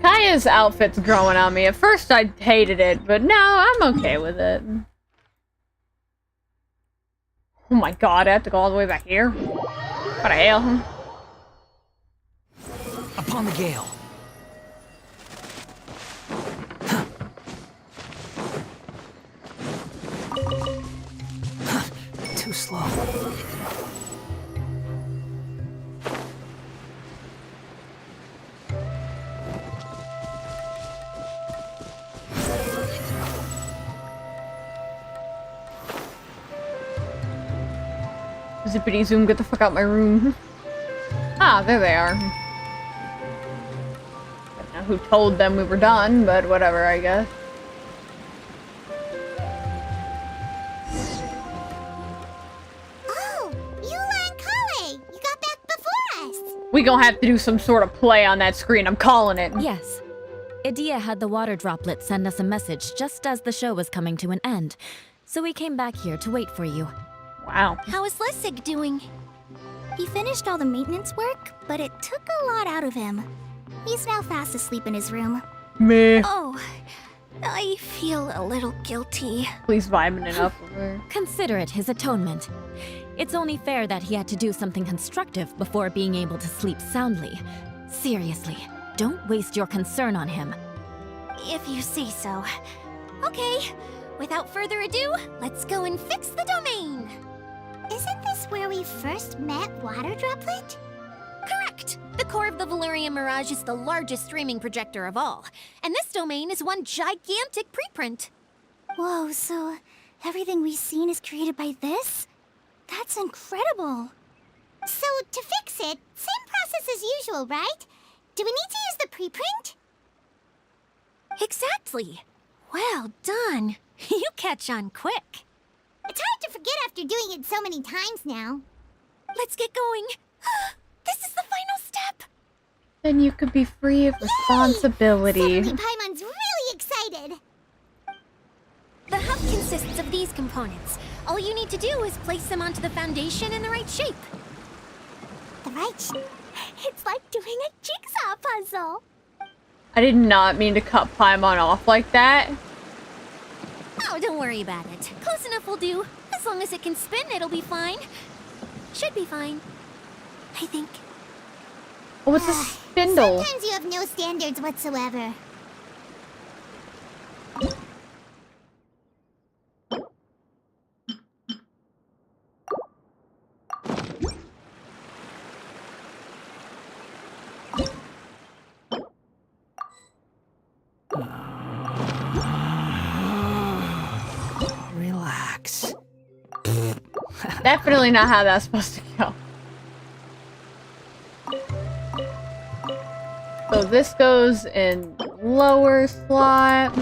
Kaya's outfit's growing on me. At first I hated it, but now I'm okay with it. Oh my god, I have to go all the way back here? What the hell? Upon the gale. Too slow. Zippity zoom, get the fuck out my room. Ah, there they are. I don't know who told them we were done, but whatever, I guess. Oh, Eula and Kale! You got back before us! We gonna have to do some sort of play on that screen, I'm calling it. Yes. Idea had the water droplet send us a message just as the show was coming to an end, so we came back here to wait for you. Wow. How is Lessig doing? He finished all the maintenance work, but it took a lot out of him. He's now fast asleep in his room. Meh. Oh, I feel a little guilty. Please vibing it up with her. Consider it his atonement. It's only fair that he had to do something constructive before being able to sleep soundly. Seriously, don't waste your concern on him. If you say so. Okay, without further ado, let's go and fix the domain. Isn't this where we first met Water Droplet? Correct! The core of the Valerian Mirage is the largest streaming projector of all, and this domain is one gigantic preprint. Whoa, so everything we've seen is created by this? That's incredible. So, to fix it, same process as usual, right? Do we need to use the preprint? Exactly. Well done. You catch on quick. It's hard to forget after doing it so many times now. Let's get going. This is the final step. Then you could be free of responsibility. Suddenly, Paimon's really excited. The hub consists of these components. All you need to do is place them onto the foundation in the right shape. The right It's like doing a jigsaw puzzle. I did not mean to cut Paimon off like that. Oh, don't worry about it. Close enough will do. As long as it can spin, it'll be fine. Should be fine. I think. Oh, it's a spindle. Sometimes you have no standards whatsoever. Relax. Definitely not how that's supposed to go. So this goes in lower slot.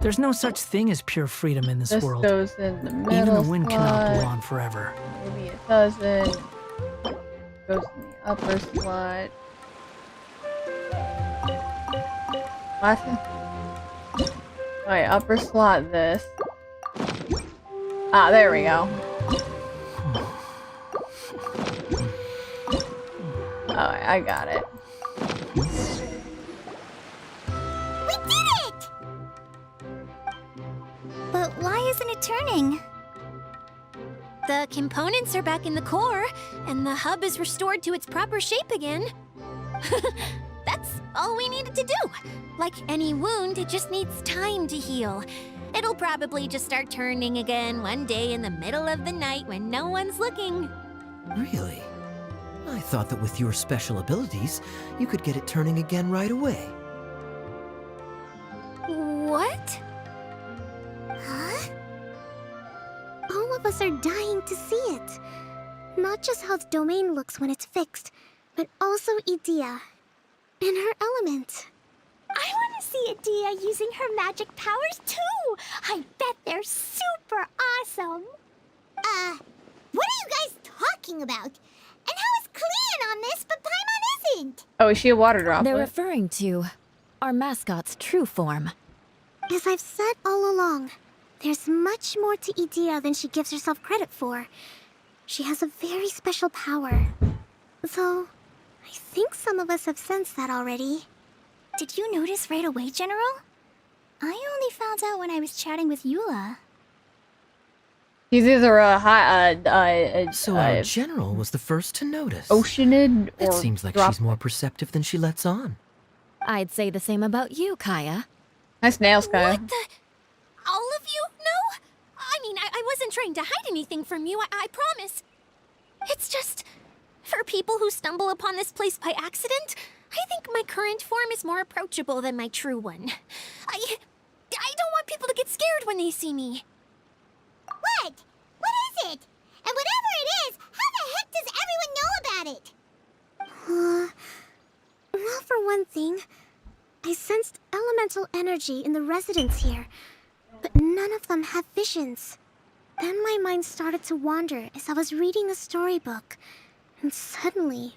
There's no such thing as pure freedom in this This world. goes in the middle Even the wind cannot blow slot. on forever. Maybe it doesn't. Goes in the upper slot. What? Alright, upper slot this. Ah, there we go. Alright, I got it. We did it! But why isn't it turning? The components are back in the core, and the hub is restored to its proper shape again. That's all we needed to do. Like any wound, it just needs time to heal. It'll probably just start turning again one day in the middle of the night when no one's looking. Really? I thought that with your special abilities, you could get it turning again right away. What? Huh? All of us are dying to see it. Not just how the domain looks when it's fixed, but also Idea. In her element. I want to see Idea using her magic powers too! I bet they're super awesome! What are you guys talking about? And how is Clean on this, but Paimon isn't? Oh, is she a water droplet? They're referring to our mascot's true form. As I've said all along, there's much more to Idea than she gives herself credit for. She has a very special power. Though, I think some of us have sensed that already. Did you notice right away, General? I only found out when I was chatting with Eula. He's either a high, So our general was the first to notice. oceanid or It seems like drop. she's more perceptive than she lets on. I'd say the same about you, Kaya. Nice nails, Kaya. What the? All of you? No? I mean, I wasn't trying to hide anything from you, I promise. It's just, for people who stumble upon this place by accident, I think my current form is more approachable than my true one. I don't want people to get scared when they see me. What? What is it? And whatever it is, how the heck does everyone know about it? Well, for one thing, I sensed elemental energy in the residents here, but none of them have visions. Then my mind started to wander as I was reading a storybook, and suddenly,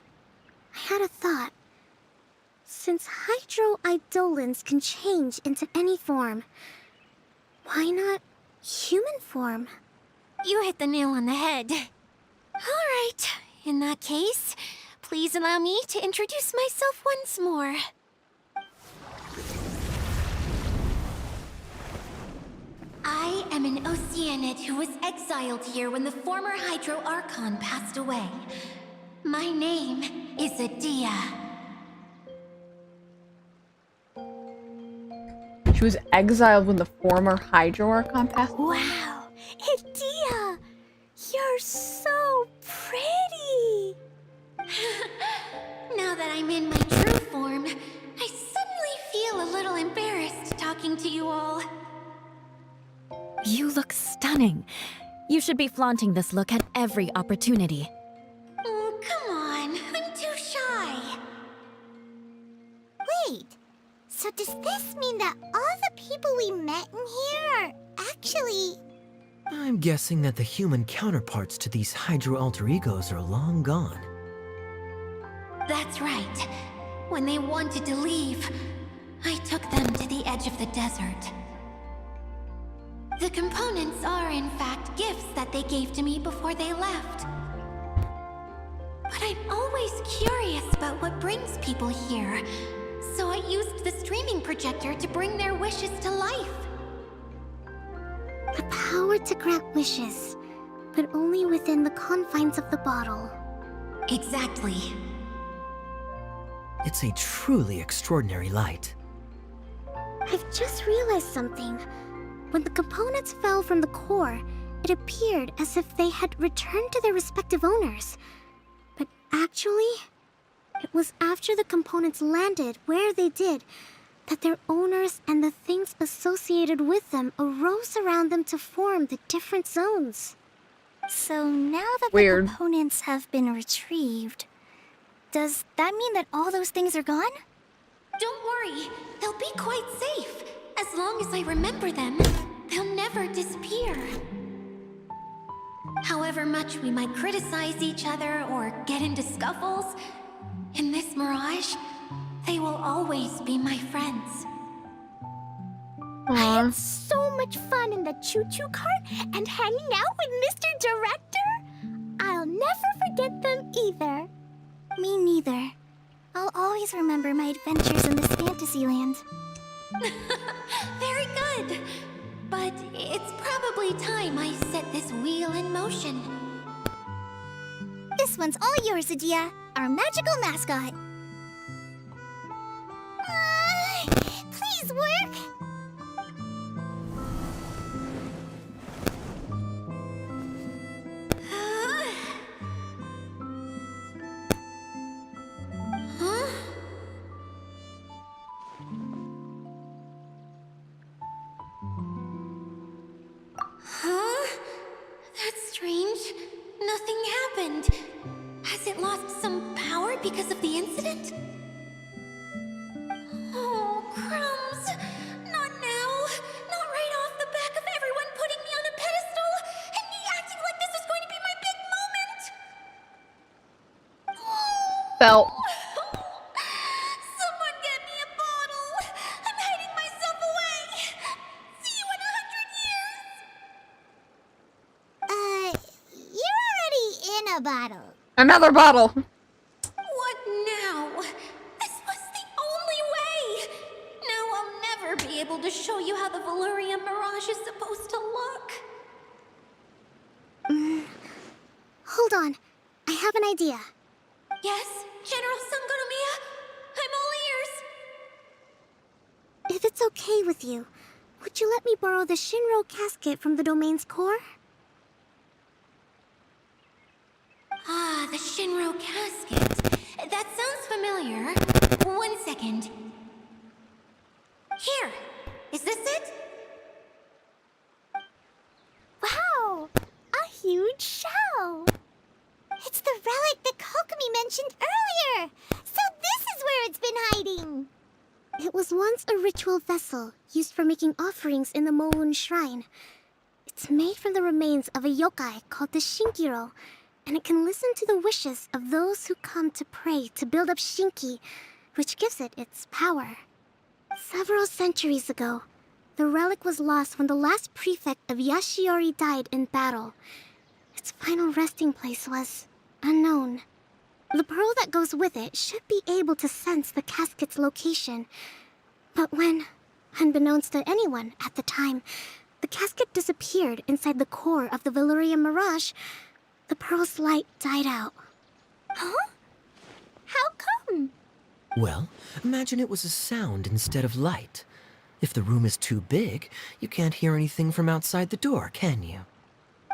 I had a thought. Since hydroidolins can change into any form, Why not human form? You hit the nail on the head. Alright, in that case, please allow me to introduce myself once more. I am an Oceanid who was exiled here when the former Hydro Archon passed away. My name is Adia. She was exiled when the former Hydro Archon passed away. Wow, Adia! You're so pretty! Now that I'm in my true form, I suddenly feel a little embarrassed talking to you all. You look stunning. You should be flaunting this look at every opportunity. Oh, come on, I'm too shy. Wait, so does this mean that all the people we met in here are actually... I'm guessing that the human counterparts to these Hydro alter egos are long gone. That's right. When they wanted to leave, I took them to the edge of the desert. The components are, in fact, gifts that they gave to me before they left. But I'm always curious about what brings people here, so I used the streaming projector to bring their wishes to life. The power to grant wishes, but only within the confines of the bottle. Exactly. It's a truly extraordinary light. I've just realized something. When the components fell from the core, it appeared as if they had returned to their respective owners. But actually, it was after the components landed where they did that their owners and the things associated with them arose around them to form the different zones. So now that Weird. the components have been retrieved, does that mean that all those things are gone? Don't worry, they'll be quite safe. As long as I remember them, they'll never disappear. However much we might criticize each other or get into scuffles, in this mirage, they will always be my friends. I had so much fun in the choo-choo cart and hanging out with Mr. Director. I'll never forget them either. Me neither. I'll always remember my adventures in this fantasy land. Very good. But it's probably time I set this wheel in motion. This one's all yours, Adia, our magical mascot. Please work. Huh? Huh? That's strange. Nothing happened. Has it lost some power because of the incident? Oh, crumbs. Not now. Not right off the back of everyone putting me on a pedestal and me acting like this is going to be my big moment. Felt. Someone get me a bottle. I'm hiding myself away. See you in 100 years. You're already in a bottle. Another bottle. What now? This was the only way. Now I'll never be able to show you how the Valyria Mirage is supposed to look. Hold on. I have an idea. Yes, General Sangonomiya? I'm all ears. If it's okay with you, would you let me borrow the Shinro casket from the domain's core? Ah, the Shinro casket. That sounds familiar. 1 second. Here. Is this it? Wow! A huge shell! It's the relic that Kokomi mentioned earlier! So this is where it's been hiding! It was once a ritual vessel used for making offerings in the Moon Shrine. It's made from the remains of a yokai called the Shinkiro, and it can listen to the wishes of those who come to pray to build up Shinki, which gives it its power. Several centuries ago, the relic was lost when the last prefect of Yashiori died in battle. Its final resting place was unknown. The pearl that goes with it should be able to sense the casket's location. But when, unbeknownst to anyone at the time, the casket disappeared inside the core of the Valyria Mirage, the pearl's light died out. Huh? How come? Well, imagine it was a sound instead of light. If the room is too big, you can't hear anything from outside the door, can you?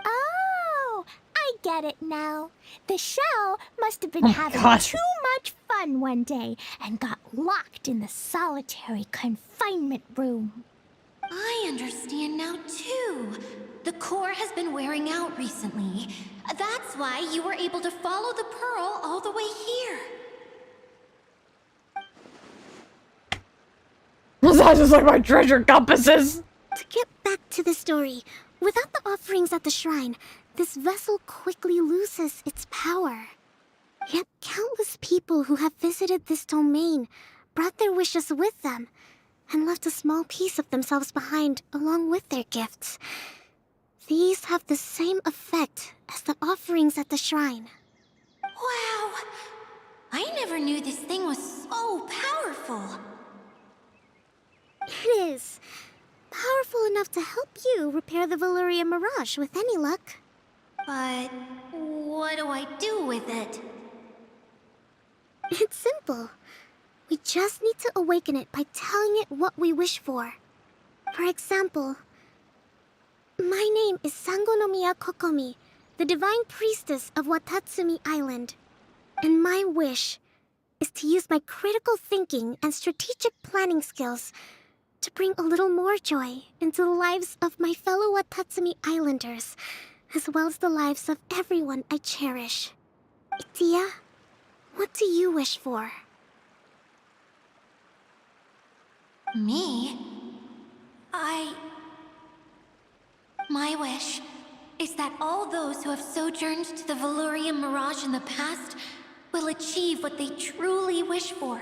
Oh, I get it now. The shell must have been having gosh. too much fun one day and got locked in the solitary confinement room. I understand now, too. The core has been wearing out recently. That's why you were able to follow the pearl all the way here. Was that just like my treasure compasses? To get back to the story, without the offerings at the shrine, this vessel quickly loses its power. Yet countless people who have visited this domain brought their wishes with them and left a small piece of themselves behind along with their gifts. These have the same effect as the offerings at the shrine. Wow! I never knew this thing was so powerful. It is. Powerful enough to help you repair the Valyria Mirage with any luck. But what do I do with it? It's simple. We just need to awaken it by telling it what we wish for. For example, my name is Sangonomiya Kokomi, the divine priestess of Watatsumi Island. And my wish is to use my critical thinking and strategic planning skills to bring a little more joy into the lives of my fellow Watatsumi Islanders, as well as the lives of everyone I cherish. Itia, what do you wish for? Me? My wish is that all those who have sojourned to the Valyria Mirage in the past will achieve what they truly wish for.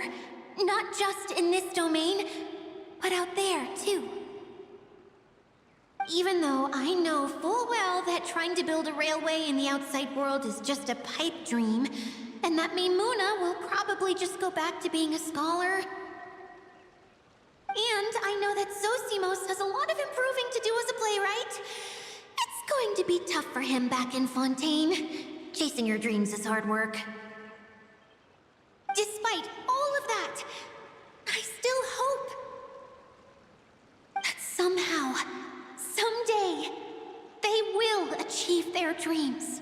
Not just in this domain, but out there, too. Even though I know full well that trying to build a railway in the outside world is just a pipe dream, and that Maimuna will probably just go back to being a scholar. And I know that Zosimos has a lot of improving to do as a playwright. It's going to be tough for him back in Fontaine. Chasing your dreams is hard work. Despite all of that, I still hope that somehow, someday, they will achieve their dreams.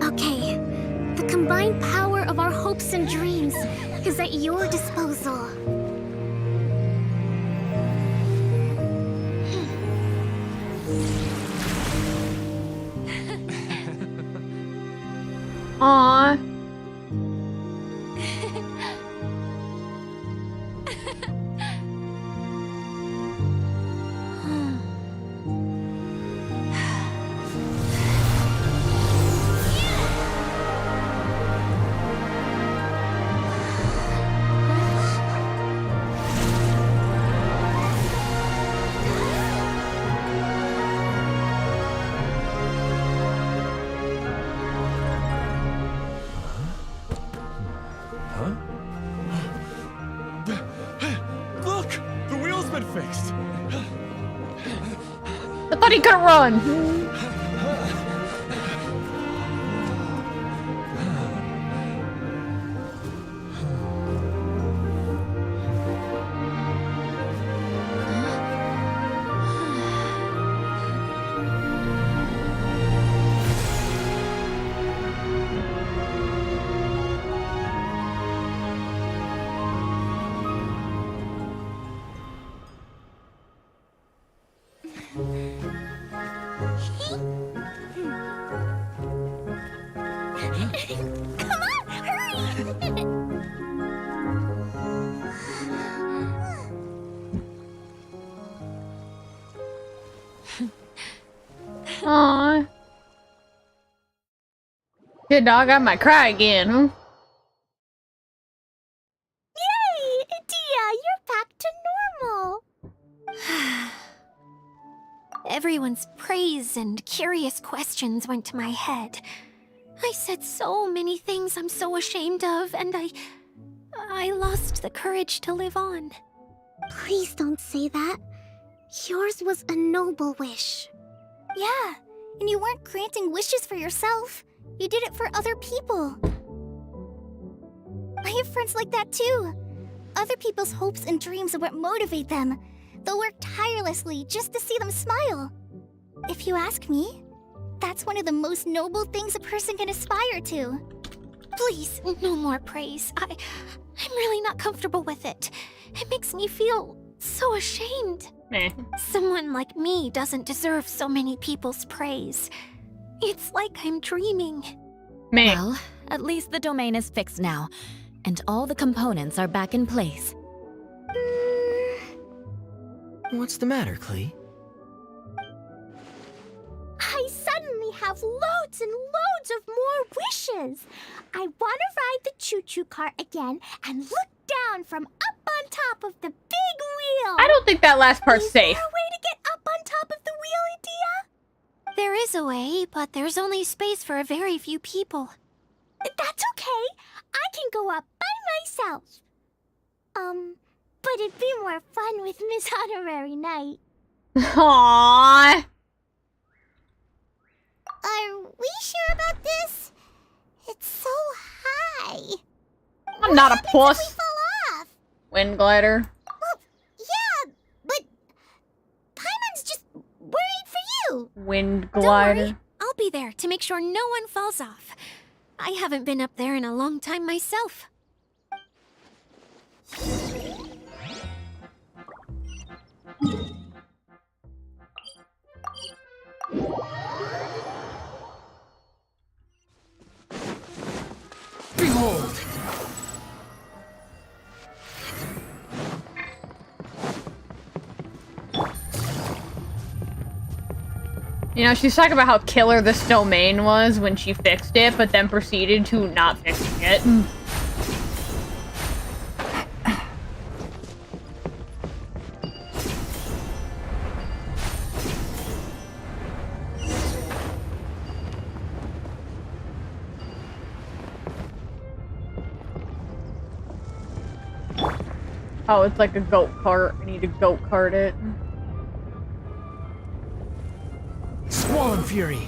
Okay, the combined power of our hopes and dreams is at your disposal. Aww. Look! The wheel's been fixed! I thought he could run. Aww. Good dog, I might cry again, huh? Yay! Dia, you're back to normal. Everyone's praise and curious questions went to my head. I said so many things I'm so ashamed of, and I lost the courage to live on. Please don't say that. Yours was a noble wish. Yeah, and you weren't granting wishes for yourself. You did it for other people. I have friends like that too. Other people's hopes and dreams are what motivate them. They'll work tirelessly just to see them smile. If you ask me, that's one of the most noble things a person can aspire to. Please, no more praise. I'm really not comfortable with it. It makes me feel so ashamed. Meh. Someone like me doesn't deserve so many people's praise. It's like I'm dreaming. Meh. Well, at least the domain is fixed now, and all the components are back in place. What's the matter, Klee? I suddenly have loads and loads of more wishes. I want to ride the choo-choo cart again and look down from up on top of the big wheel. I don't think that last part's Is there a way safe. to get up on top of the wheel, Adia? There is a way, but there's only space for a very few people. That's okay. I can go up by myself. But it'd be more fun with Miss Honorary Knight. Aww. Are we sure about this? It's so high. I'm not a What puss. happens if we fall off? Wind glider. Well, yeah, but Paimon's just worried for you. Wind Don't glider. worry, I'll be there to make sure no one falls off. I haven't been up there in a long time myself. Behold! You know, she's talking about how killer this domain was when she fixed it, but then proceeded to not fixing it. Oh, it's like a goat cart. I need to goat cart it. Squall and Fury!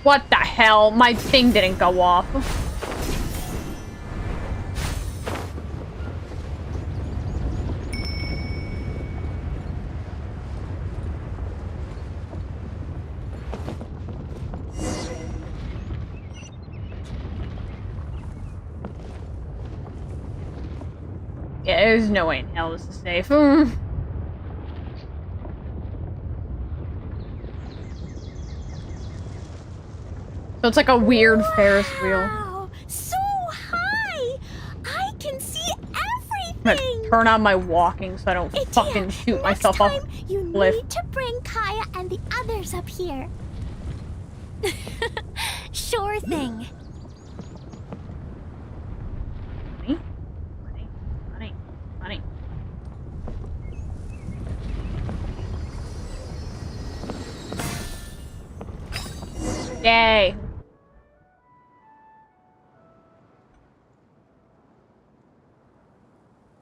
What the hell? My thing didn't go off. Yeah, there's no way in hell this is safe. So it's like a weird Ferris wheel. Wow, so high! I can see I'm gonna everything! turn on my walking so I don't Adia, fucking shoot myself next off time, you cliff. need to bring Kaya and the others up here. Sure thing. Money? Money? Money? Money? Yay!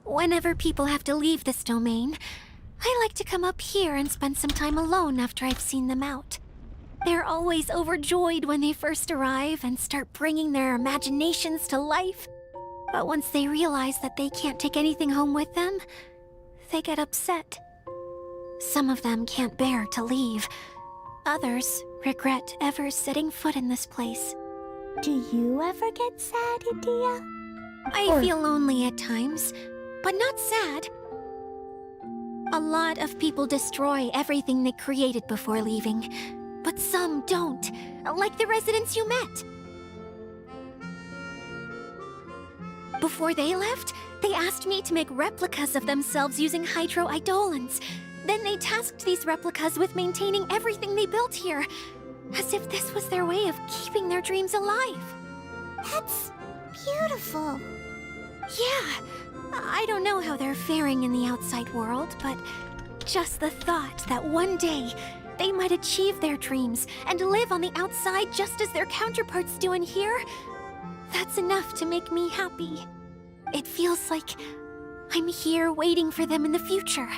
Whenever people have to leave this domain, I like to come up here and spend some time alone after I've seen them out. They're always overjoyed when they first arrive and start bringing their imaginations to life. But once they realize that they can't take anything home with them, they get upset. Some of them can't bear to leave. Others regret ever setting foot in this place. Do you ever get sad, Adia? I feel lonely at times, but not sad. A lot of people destroy everything they created before leaving, but some don't, like the residents you met. Before they left, They asked me to make replicas of themselves using hydroidolins. Then they tasked these replicas with maintaining everything they built here, as if this was their way of keeping their dreams alive. That's beautiful. Yeah, I don't know how they're faring in the outside world, but just the thought that one day they might achieve their dreams and live on the outside just as their counterparts do in here, that's enough to make me happy. It feels like I'm here waiting for them in the future,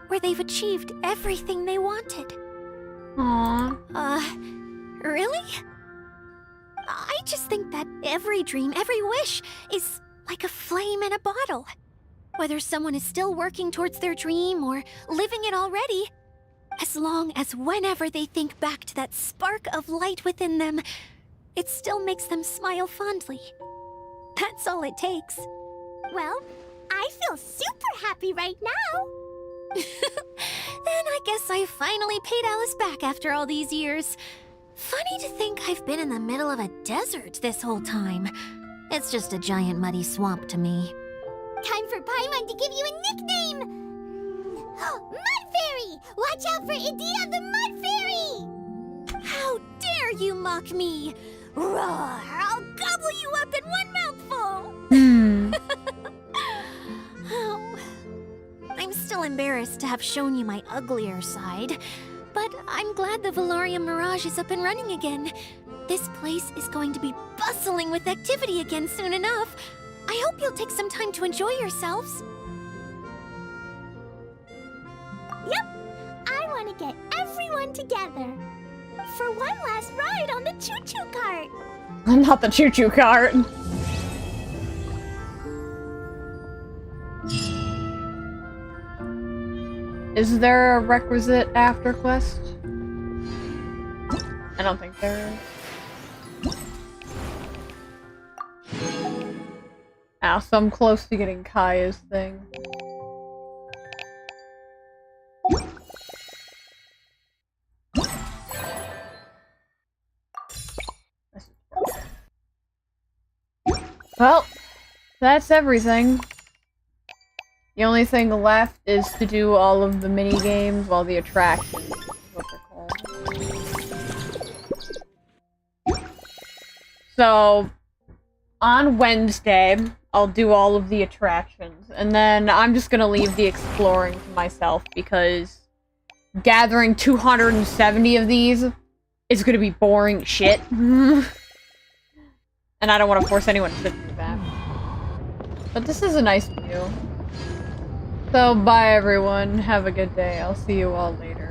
where they've achieved everything they wanted. Aww. Really? I just think that every dream, every wish is like a flame in a bottle. Whether someone is still working towards their dream or living it already, as long as whenever they think back to that spark of light within them, it still makes them smile fondly. That's all it takes. Well, I feel super happy right now. Then I guess I finally paid Alice back after all these years. Funny to think I've been in the middle of a desert this whole time. It's just a giant muddy swamp to me. Time for Paimon to give you a nickname! Mud Fairy! Watch out for Idea the Mud Fairy! How dare you mock me! Roar! I'll gobble you up in one mouthful! Oh, I'm still embarrassed to have shown you my uglier side, but I'm glad the Valorium Mirage is up and running again. This place is going to be bustling with activity again soon enough. I hope you'll take some time to enjoy yourselves. Yep, I want to get everyone together for one last ride on the choo-choo cart. I'm not the choo-choo cart. Is there a requisite after quest? I don't think there is. Ah, so I'm close to getting Kaya's thing. Well, that's everything. The only thing left is to do all of the mini games, well, the attractions, is what they're called. So, on Wednesday, I'll do all of the attractions, and then I'm just gonna leave the exploring to myself, because gathering 270 of these is gonna be boring shit. And I don't want to force anyone to sit through that. But this is a nice view. So, bye everyone. Have a good day. I'll see you all later.